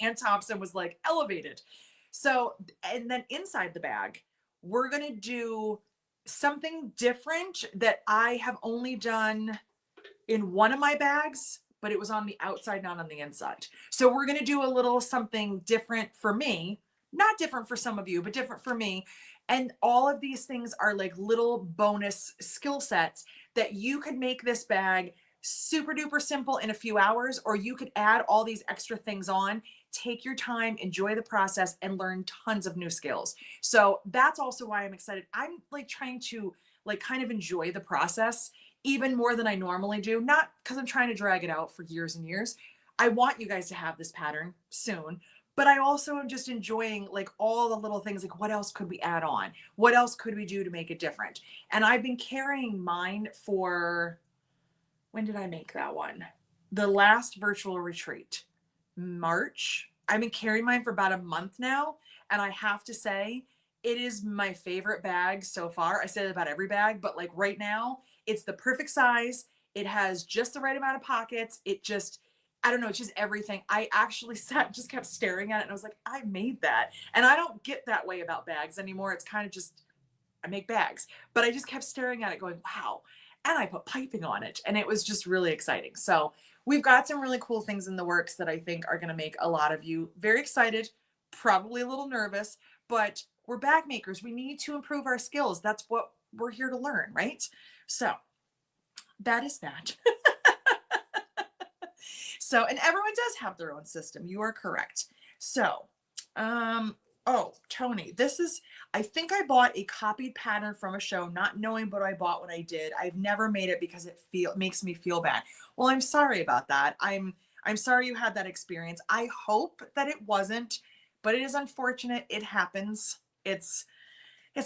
Anne Thompson was like elevated. So, and then inside the bag, we're going to do something different that I have only done in one of my bags, but it was on the outside, not on the inside. So we're going to do a little something different for me, not different for some of you, but different for me. And all of these things are like little bonus skill sets that you could make this bag super duper simple in a few hours, or you could add all these extra things on, take your time, enjoy the process, and learn tons of new skills. So that's also why I'm excited. I'm like trying to like kind of enjoy the process even more than I normally do, not because I'm trying to drag it out for years and years. I want you guys to have this pattern soon, but I also am just enjoying like all the little things, like what else could we add on? What else could we do to make it different? And I've been carrying mine for, when did I make that one? The last virtual retreat, March. I've been carrying mine for about a month now. And I have to say, it is my favorite bag so far. I say that about every bag, but like right now, it's the perfect size. It has just the right amount of pockets. It just, I don't know, it's just everything. I actually just kept staring at it and I was like, I made that. And I don't get that way about bags anymore. It's kind of just, I make bags. But I just kept staring at it going, wow. And I put piping on it. And it was just really exciting. So we've got some really cool things in the works that I think are going to make a lot of you very excited, probably a little nervous, but we're bag makers. We need to improve our skills. That's what we're here to learn, right? So that is that. So, and everyone does have their own system. You are correct. So, oh, Tony, this is, I think I bought a copied pattern from a show, not knowing what I bought when I did. I've never made it because it makes me feel bad. Well, I'm sorry about that. I'm sorry you had that experience. I hope that it wasn't, but it is unfortunate. It happens. It's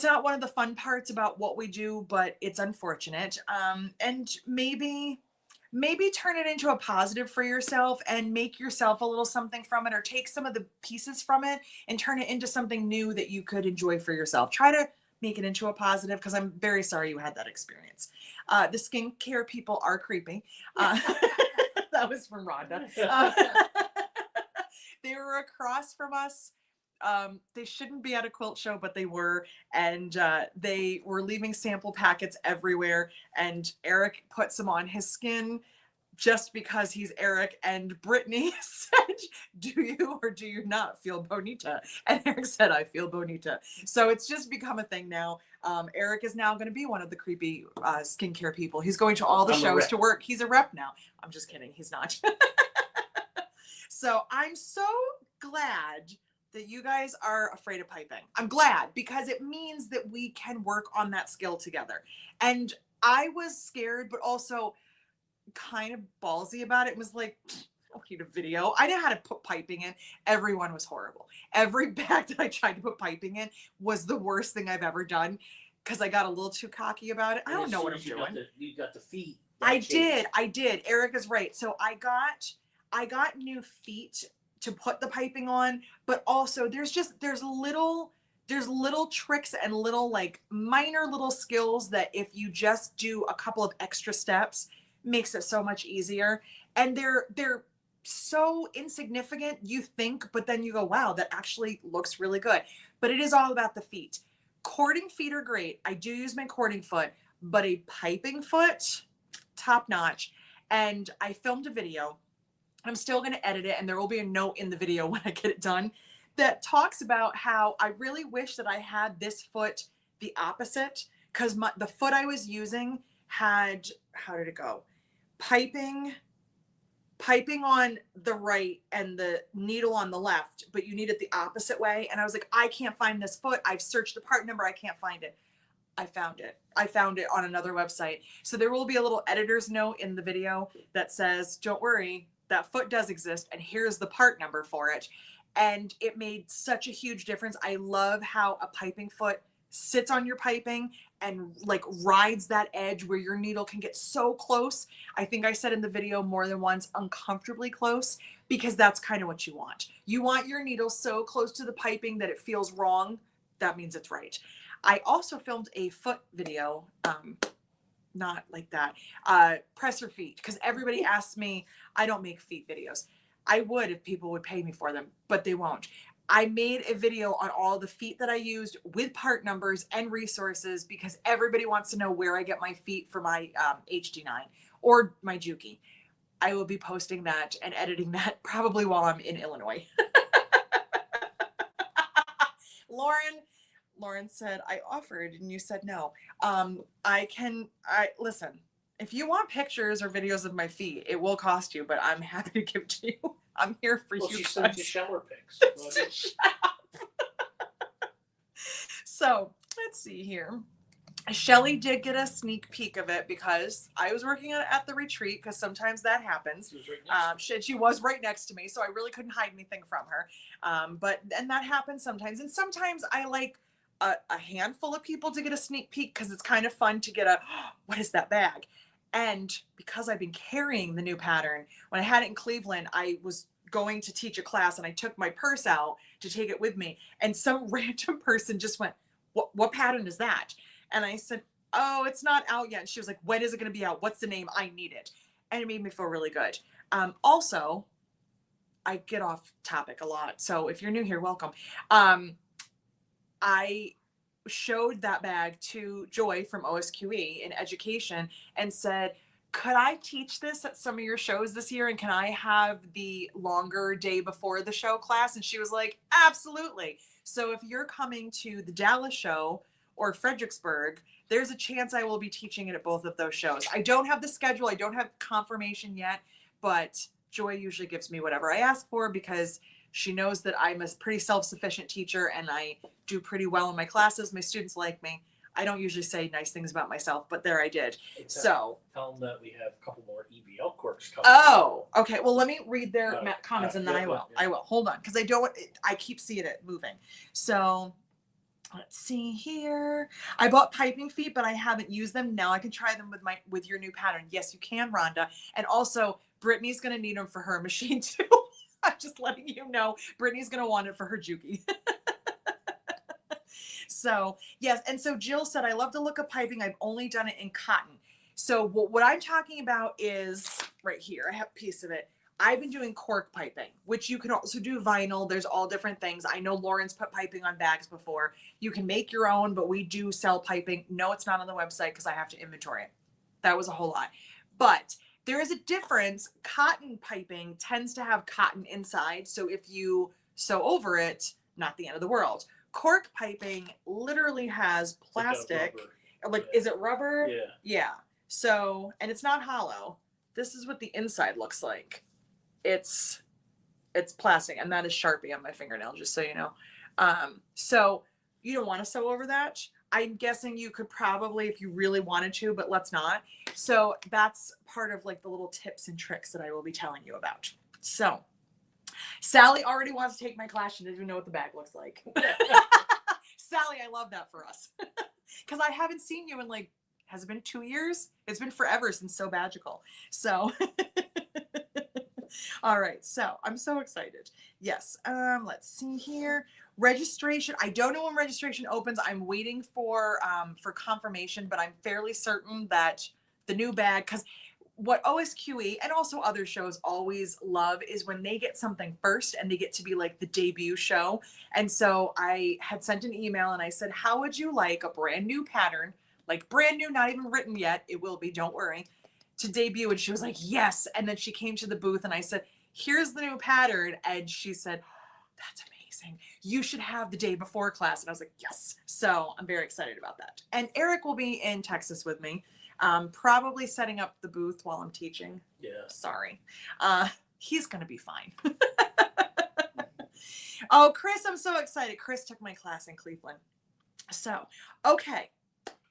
not one of the fun parts about what we do, but it's unfortunate. And maybe turn it into a positive for yourself and make yourself a little something from it, or take some of the pieces from it and turn it into something new that you could enjoy for yourself. Try to make it into a positive, because I'm very sorry you had that experience. The skincare people are creepy. That was from Rhonda. They were across from us. They shouldn't be at a quilt show, but they were, and they were leaving sample packets everywhere, and Eric put some on his skin just because he's Eric, and Brittany said, do you or do you not feel bonita? And Eric said, I feel bonita. So it's just become a thing now. Eric is now going to be one of the creepy skincare people. He's going to all the shows to work. He's a rep now. I'm just kidding. He's not. So I'm so glad that you guys are afraid of piping. I'm glad, because it means that we can work on that skill together. And I was scared, but also kind of ballsy about it. It was like, I don't need a video. I know how to put piping in. Everyone was horrible. Every bag that I tried to put piping in was the worst thing I've ever done, because I got a little too cocky about it. I don't know what I'm doing. You got the feet. I did. Eric is right. So I got new feet to put the piping on, but also there's little tricks and little like minor little skills that if you just do a couple of extra steps, makes it so much easier. And they're so insignificant, you think, but then you go, wow, that actually looks really good. But it is all about the feet. Cording feet are great. I do use my cording foot, but a piping foot, top notch. And I filmed a video. I'm still going to edit it, and there will be a note in the video when I get it done that talks about how I really wish that I had this foot the opposite, because the foot I was using had, how did it go? Piping on the right and the needle on the left, but you need it the opposite way. And I was like, I can't find this foot. I've searched the part number. I can't find it. I found it on another website. So there will be a little editor's note in the video that says, don't worry, that foot does exist, and here's the part number for it. And it made such a huge difference. I love how a piping foot sits on your piping and like rides that edge where your needle can get so close. I think I said in the video more than once, uncomfortably close, because that's kind of what you want. You want your needle so close to the piping that it feels wrong that means it's right. I also filmed a foot video, not like that, presser feet, because everybody asks me, I don't make feet videos. I would if people would pay me for them, but they won't. I made a video on all the feet that I used with part numbers and resources because everybody wants to know where I get my feet for my HD9 or my Juki. I will be posting that and editing that probably while I'm in Illinois. Lauren said, I offered and you said no. I listen, if you want pictures or videos of my feet, it will cost you, but I'm happy to give to you. I'm here for you. She sent you shower pics. So let's see here. Shelly did get a sneak peek of it because I was working at the retreat, because sometimes that happens. She was right next to me, so I really couldn't hide anything from her. And that happens sometimes. And sometimes I like a handful of people to get a sneak peek because it's kind of fun to get what is that bag? And because I've been carrying the new pattern, when I had it in Cleveland, I was going to teach a class and I took my purse out to take it with me. And some random person just went, what pattern is that? And I said, oh, it's not out yet. And she was like, when is it going to be out? What's the name? I need it. And it made me feel really good. Also, I get off topic a lot. So if you're new here, welcome. I showed that bag to Joy from OSQE in education and said, could I teach this at some of your shows this year? And can I have the longer day before the show class? And she was like, absolutely. So if you're coming to the Dallas show or Fredericksburg, there's a chance I will be teaching it at both of those shows. I don't have the schedule. I don't have confirmation yet, but Joy usually gives me whatever I ask for because she knows that I'm a pretty self-sufficient teacher and I do pretty well in my classes. My students like me. I don't usually say nice things about myself, but there I did. Exactly. So tell them that we have a couple more EBL corks coming. Oh, okay. Well, let me read their comments and then yeah, I will. yeah. I will. Hold on, because I keep seeing it moving. So let's see here. I bought piping feet, but I haven't used them. Now I can try them with your new pattern. Yes, you can, Rhonda. And also, Brittany's gonna need them for her machine too. I'm just letting you know. Brittany's gonna want it for her Juki. So yes, and so Jill said, I love the look of piping. I've only done it in cotton. So what I'm talking about is right here. I have a piece of it. I've been doing cork piping, which you can also do vinyl. There's all different things. I know Lauren's put piping on bags before. You can make your own, but we do sell piping. No, it's not on the website because I have to inventory it. That was a whole lot. But there is a difference. Cotton piping tends to have cotton inside. So if you sew over it, not the end of the world. Cork piping literally has plastic. Is it rubber? Yeah. Yeah. So, and it's not hollow. This is what the inside looks like. It's plastic, and that is Sharpie on my fingernail, just so you know. So you don't want to sew over that. I'm guessing you could probably if you really wanted to, but let's not. So that's part of like the little tips and tricks that I will be telling you about. So Sally already wants to take my class. She doesn't even know what the bag looks like. Sally, I love that for us. Because I haven't seen you in like, has it been 2 years? It's been forever since So Magical. So, all right. So I'm so excited. Yes. Let's see here. Registration. I don't know when registration opens. I'm waiting for confirmation, but I'm fairly certain that the new bag, because what OSQE and also other shows always love is when they get something first and they get to be like the debut show. And so I had sent an email and I said, how would you like a brand new pattern, like brand new, not even written yet, it will be, don't worry, to debut? And she was like, yes. And then she came to the booth and I said, here's the new pattern. And she said, oh, that's amazing. You should have the day before class. And I was like, yes. So I'm very excited about that. And Eric will be in Texas with me. Probably setting up the booth while I'm teaching. Yeah. Sorry. He's going to be fine. Oh, Chris, I'm so excited. Chris took my class in Cleveland. So, okay.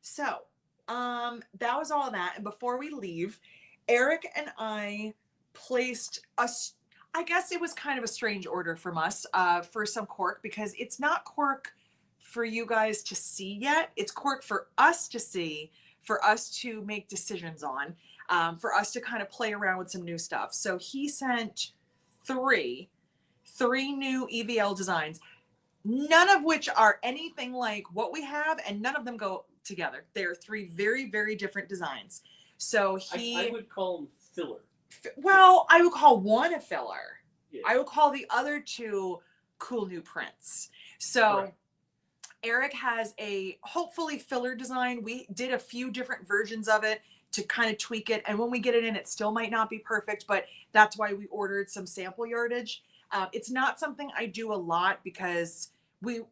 So, that was all of that. And before we leave, Eric and I placed I guess it was kind of a strange order from us, for some cork, because it's not cork for you guys to see yet. It's cork for us to see, for us to make decisions on, for us to kind of play around with some new stuff. So he sent three new EVL designs. none of which are anything like what we have, and none of them go together. They're three very, very different designs. So I would call them filler. well, I would call one a filler. Yeah. I would call the other two cool new prints. So Right. Eric has a hopefully filler design. We did a few different versions of it to kind of tweak it. And when we get it in, it still might not be perfect, but that's why we ordered some sample yardage. It's not something I do a lot because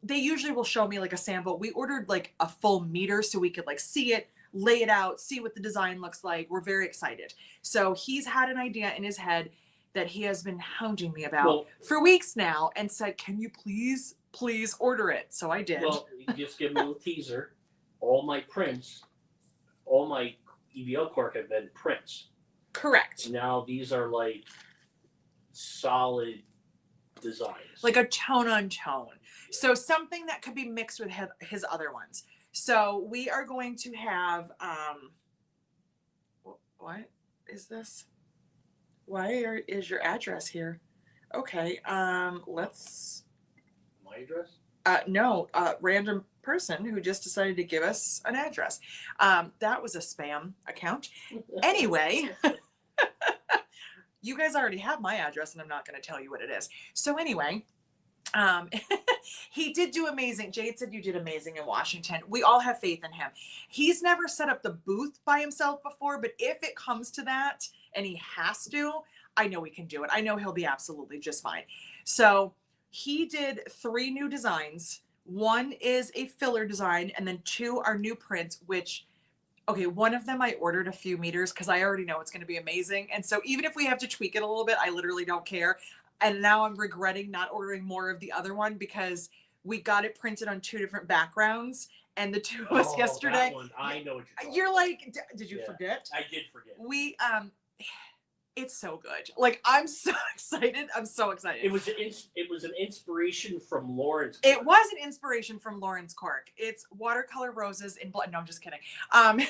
they usually will show me like a sample. We ordered like a full meter so we could like see it, lay it out, see what the design looks like. We're very excited. So he's had an idea in his head that he has been hounding me about for weeks now and said, can you please order it? So I did. Well, just give me a little teaser. All my prints, all my EVL cork have been prints. Correct. Now these are like solid designs. Like a tone on tone. So something that could be mixed with his other ones. So we are going to have, what is this? Why is your address here? Okay. Let's. My address? No, random person who just decided to give us an address. That was a spam account. Anyway, you guys already have my address and I'm not going to tell you what it is. So anyway, he did do amazing. Jade said you did amazing in Washington. We all have faith in him. He's never set up the booth by himself before, but if it comes to that and he has to, I know we can do it. I know he'll be absolutely just fine. So he did 3 new designs. One is a filler design, and then 2 are new prints, which, okay, one of them I ordered a few meters because I already know it's going to be amazing. And so even if we have to tweak it a little bit, I literally don't care. And now I'm regretting not ordering more of the other one because we got it printed on 2 different backgrounds. And the 2 of us yesterday. That one, I know what you're like, did you forget? I did forget. It's so good. Like, I'm so excited. I'm so excited. It was an inspiration from Lauren's cork. It was an inspiration from Lauren's cork. It's watercolor roses in blood. No, I'm just kidding. I'm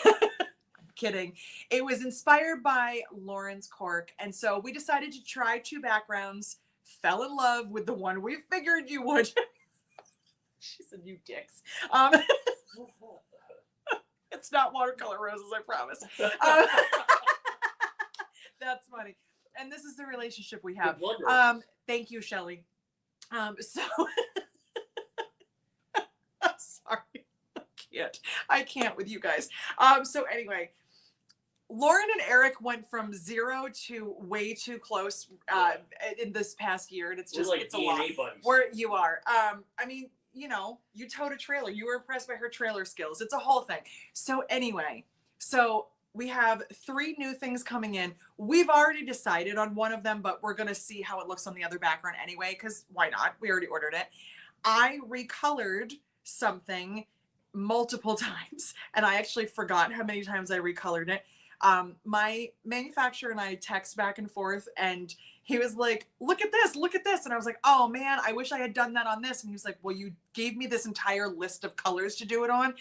kidding. It was inspired by Lauren's cork. And so we decided to try 2 backgrounds, fell in love with the one we figured you would. She said, you dicks. It's not watercolor roses, I promise. That's funny. And this is the relationship we have. Thank you, Shelly. So I'm sorry. I can't with you guys. So anyway, Lauren and Eric went from 0 to way too close in this past year, and it's just like it's a lot. Buddies. Where you are. I mean, you know, you towed a trailer. You were impressed by her trailer skills. It's a whole thing. So anyway, we have 3 new things coming in. We've already decided on one of them, but we're going to see how it looks on the other background anyway, because why not? We already ordered it. I recolored something multiple times, and I actually forgot how many times I recolored it. My manufacturer and I text back and forth, and he was like, look at this. And I was like, oh man, I wish I had done that on this. And he was like, well, you gave me this entire list of colors to do it on.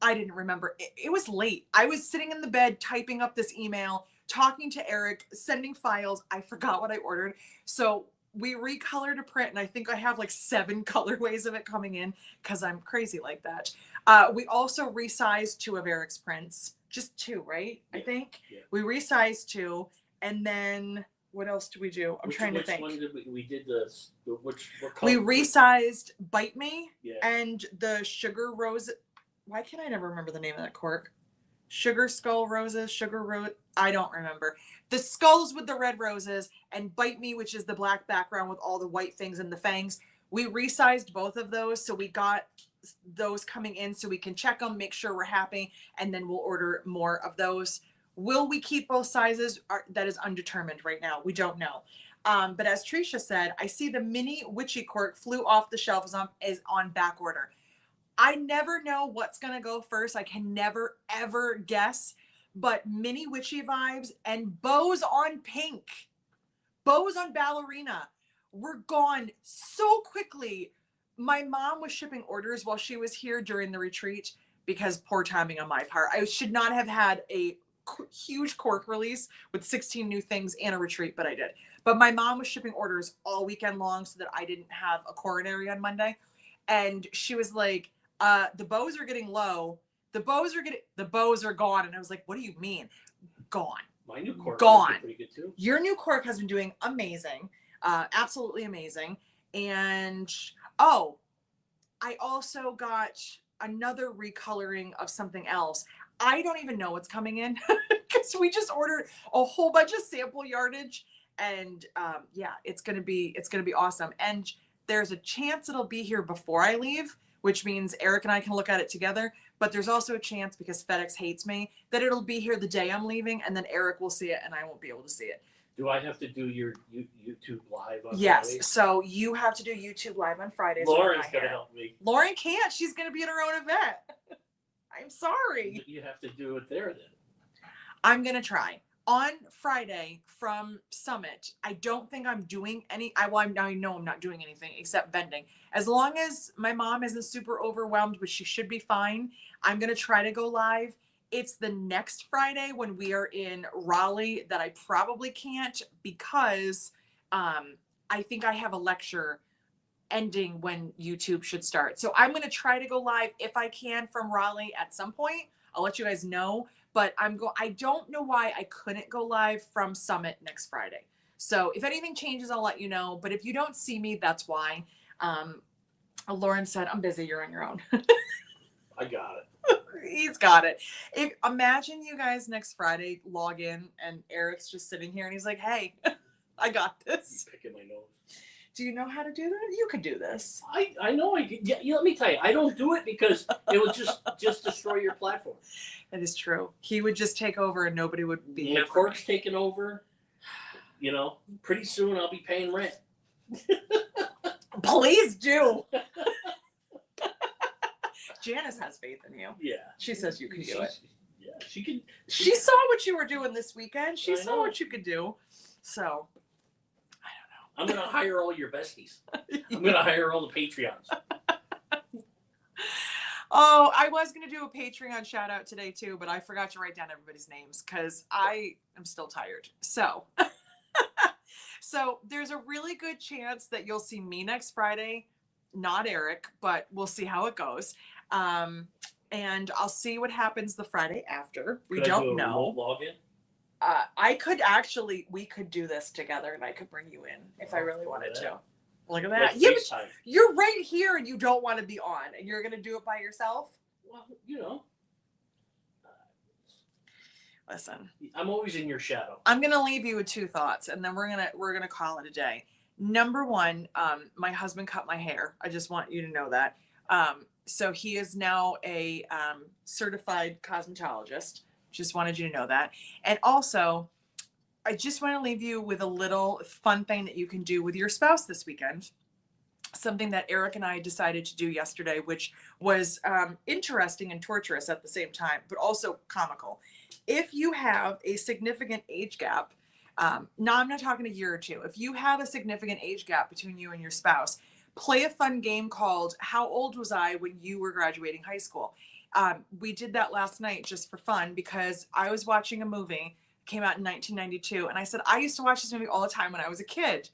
I didn't remember. It was late. I was sitting in the bed typing up this email, talking to Eric, sending files. I forgot what I ordered. So we recolored a print, and I think I have like 7 colorways of it coming in because I'm crazy like that. We also resized 2 of Eric's prints. Just 2, right? Yeah. I think. Yeah. We resized 2, and then what else do we do? I'm trying to think. Which one did we did this? What color? We resized Bite Me and the Sugar Rose. Why can't I never remember the name of that cork? Sugar Skull Roses, Sugar Rose. I don't remember. The skulls with the red roses, and Bite Me, which is the black background with all the white things and the fangs. We resized both of those, so we got those coming in so we can check them, make sure we're happy, and then we'll order more of those. Will we keep both sizes? That is undetermined right now. We don't know. But as Tricia said, I see the mini witchy cork flew off the shelf is on back order. I never know what's going to go first. I can never, ever guess. But mini witchy vibes and bows on pink, bows on ballerina were gone so quickly. My mom was shipping orders while she was here during the retreat because poor timing on my part. I should not have had a huge cork release with 16 new things and a retreat, but I did. But my mom was shipping orders all weekend long so that I didn't have a coronary on Monday. and she was like, the bows are getting low. The bows are gone. And I was like, what do you mean? Gone. My new cork Gone. is pretty good too. Your new cork has been doing amazing. Absolutely amazing. And oh, I also got another recoloring of something else. I don't even know what's coming in because we just ordered a whole bunch of sample yardage, and yeah, it's gonna be awesome. And there's a chance it'll be here before I leave, which means Eric and I can look at it together. But there's also a chance, because FedEx hates me, that it'll be here the day I'm leaving, and then Eric will see it and I won't be able to see it. Do I have to do your YouTube live on Yes. Fridays? So you have to do YouTube live on Fridays. Lauren's going to help me. Lauren can't. She's going to be at her own event. I'm sorry. You have to do it there then. I'm going to try. On Friday from Summit, I don't think I'm doing any. I know I'm not doing anything except vending. As long as my mom isn't super overwhelmed, which she should be fine, I'm going to try to go live. It's the next Friday when we are in Raleigh that I probably can't, because I think I have a lecture ending when YouTube should start. So I'm going to try to go live if I can from Raleigh at some point. I'll let you guys know, but I don't know why I couldn't go live from Summit next Friday. So if anything changes, I'll let you know. But if you don't see me, that's why. Lauren said, I'm busy. You're on your own. I got it. He's got it. Imagine you guys next Friday log in and Eric's just sitting here and he's like, hey, I got this. Picking my nose. Do you know how to do that? You could do this. I know I could. Yeah, let me tell you, I don't do it because it would just destroy your platform. That is true. He would just take over and nobody would be here. The cork's taking over. You know, pretty soon I'll be paying rent. Please do. Janice has faith in you. Yeah. She says you can do it. Yeah, she can. She saw what you were doing this weekend. She saw what you could do. So, I don't know. I'm going to hire all your besties. I'm going to hire all the Patreons. Oh, I was going to do a Patreon shout out today too, but I forgot to write down everybody's names because I am still tired. So, so there's a really good chance that you'll see me next Friday. Not Eric, but we'll see how it goes. And I'll see what happens the Friday after. We don't know. Login? We could do this together and I could bring you in if I really wanted to. Look at that. Yeah, but you're right here and you don't want to be on and you're going to do it by yourself? Well, you know. Listen. I'm always in your shadow. I'm going to leave you with two thoughts and then we're going to call it a day. Number one, my husband cut my hair. I just want you to know that. So he is now a certified cosmetologist. Just wanted you to know that. And also, I just want to leave you with a little fun thing that you can do with your spouse this weekend. Something that Eric and I decided to do yesterday, which was interesting and torturous at the same time, but also comical. If you have a significant age gap, no, I'm not talking a year or two. If you have a significant age gap between you and your spouse, play a fun game called How Old Was I When You Were Graduating High School? We did that last night just for fun because I was watching a movie, came out in 1992, and I said, I used to watch this movie all the time when I was a kid.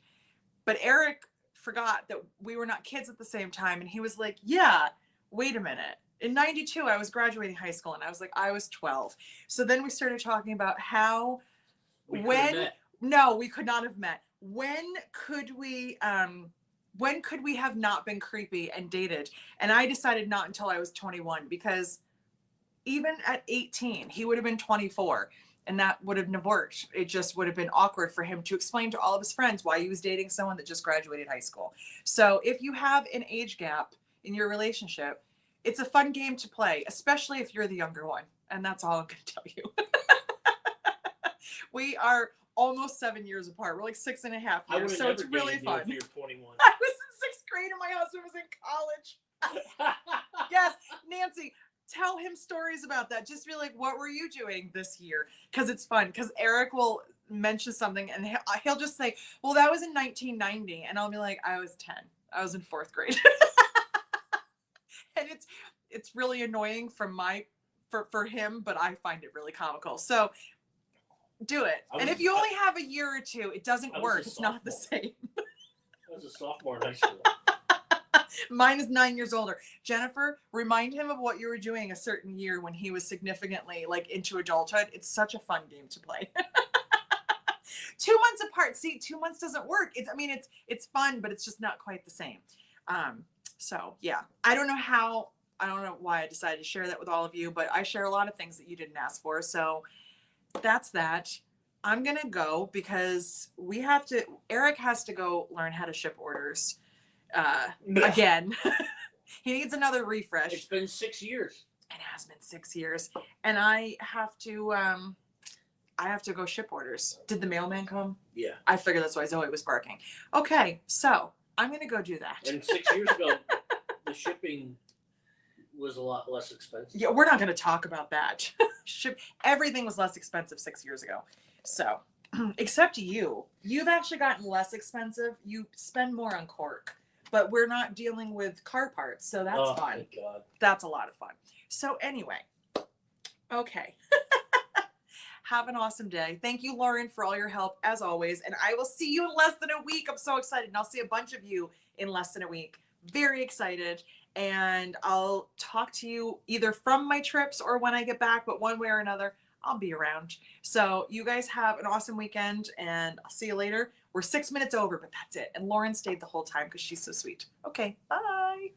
But Eric forgot that we were not kids at the same time, and he was like, yeah, wait a minute. In 92, I was graduating high school, and I was like, I was 12. So then we started talking about how... No, we could not have met. When could we have not been creepy and dated? And I decided not until I was 21, because even at 18, he would have been 24 and that would have never worked. It just would have been awkward for him to explain to all of his friends why he was dating someone that just graduated high school. So if you have an age gap in your relationship, it's a fun game to play, especially if you're the younger one. And that's all I'm going to tell you. We are almost 7 years apart. We're like 6.5 years. So it's really fun. You're 21. I was in 6th grade and my husband was in college. Yes, Nancy, tell him stories about that. Just be like, what were you doing this year? Because it's fun. Because Eric will mention something and he'll just say, well, that was in 1990. And I'll be like, I was 10. I was in 4th grade. And it's really annoying for him, but I find it really comical. So do it. And if you only have a year or two, it doesn't work. It's not the same. I was a sophomore in high school. Mine is 9 years older. Jennifer, remind him of what you were doing a certain year when he was significantly like into adulthood. It's such a fun game to play. 2 months apart. See, 2 months doesn't work. It's fun, but it's just not quite the same. So yeah, I don't know why I decided to share that with all of you, but I share a lot of things that you didn't ask for. So that's that. I'm gonna go because Eric has to go learn how to ship orders again. He needs another refresh. It's been 6 years. It has been 6 years, and I have to go ship orders. Did the mailman come? Yeah. I figured that's why Zoe was barking. Okay, so I'm gonna go do that. And 6 years ago, the shipping was a lot less expensive. Yeah, we're not gonna talk about that. Everything was less expensive 6 years ago. So, except you've actually gotten less expensive. You spend more on cork, but we're not dealing with car parts, so that's fun. Oh my God. That's a lot of fun. So anyway, okay. Have an awesome day. Thank you, Lauren, for all your help as always. And I will see you in less than a week. I'm so excited. And I'll see a bunch of you in less than a week. Very excited. And I'll talk to you either from my trips or when I get back, but one way or another, I'll be around. So you guys have an awesome weekend and I'll see you later. We're 6 minutes over, but that's it. And Lauren stayed the whole time because she's so sweet. Okay, bye.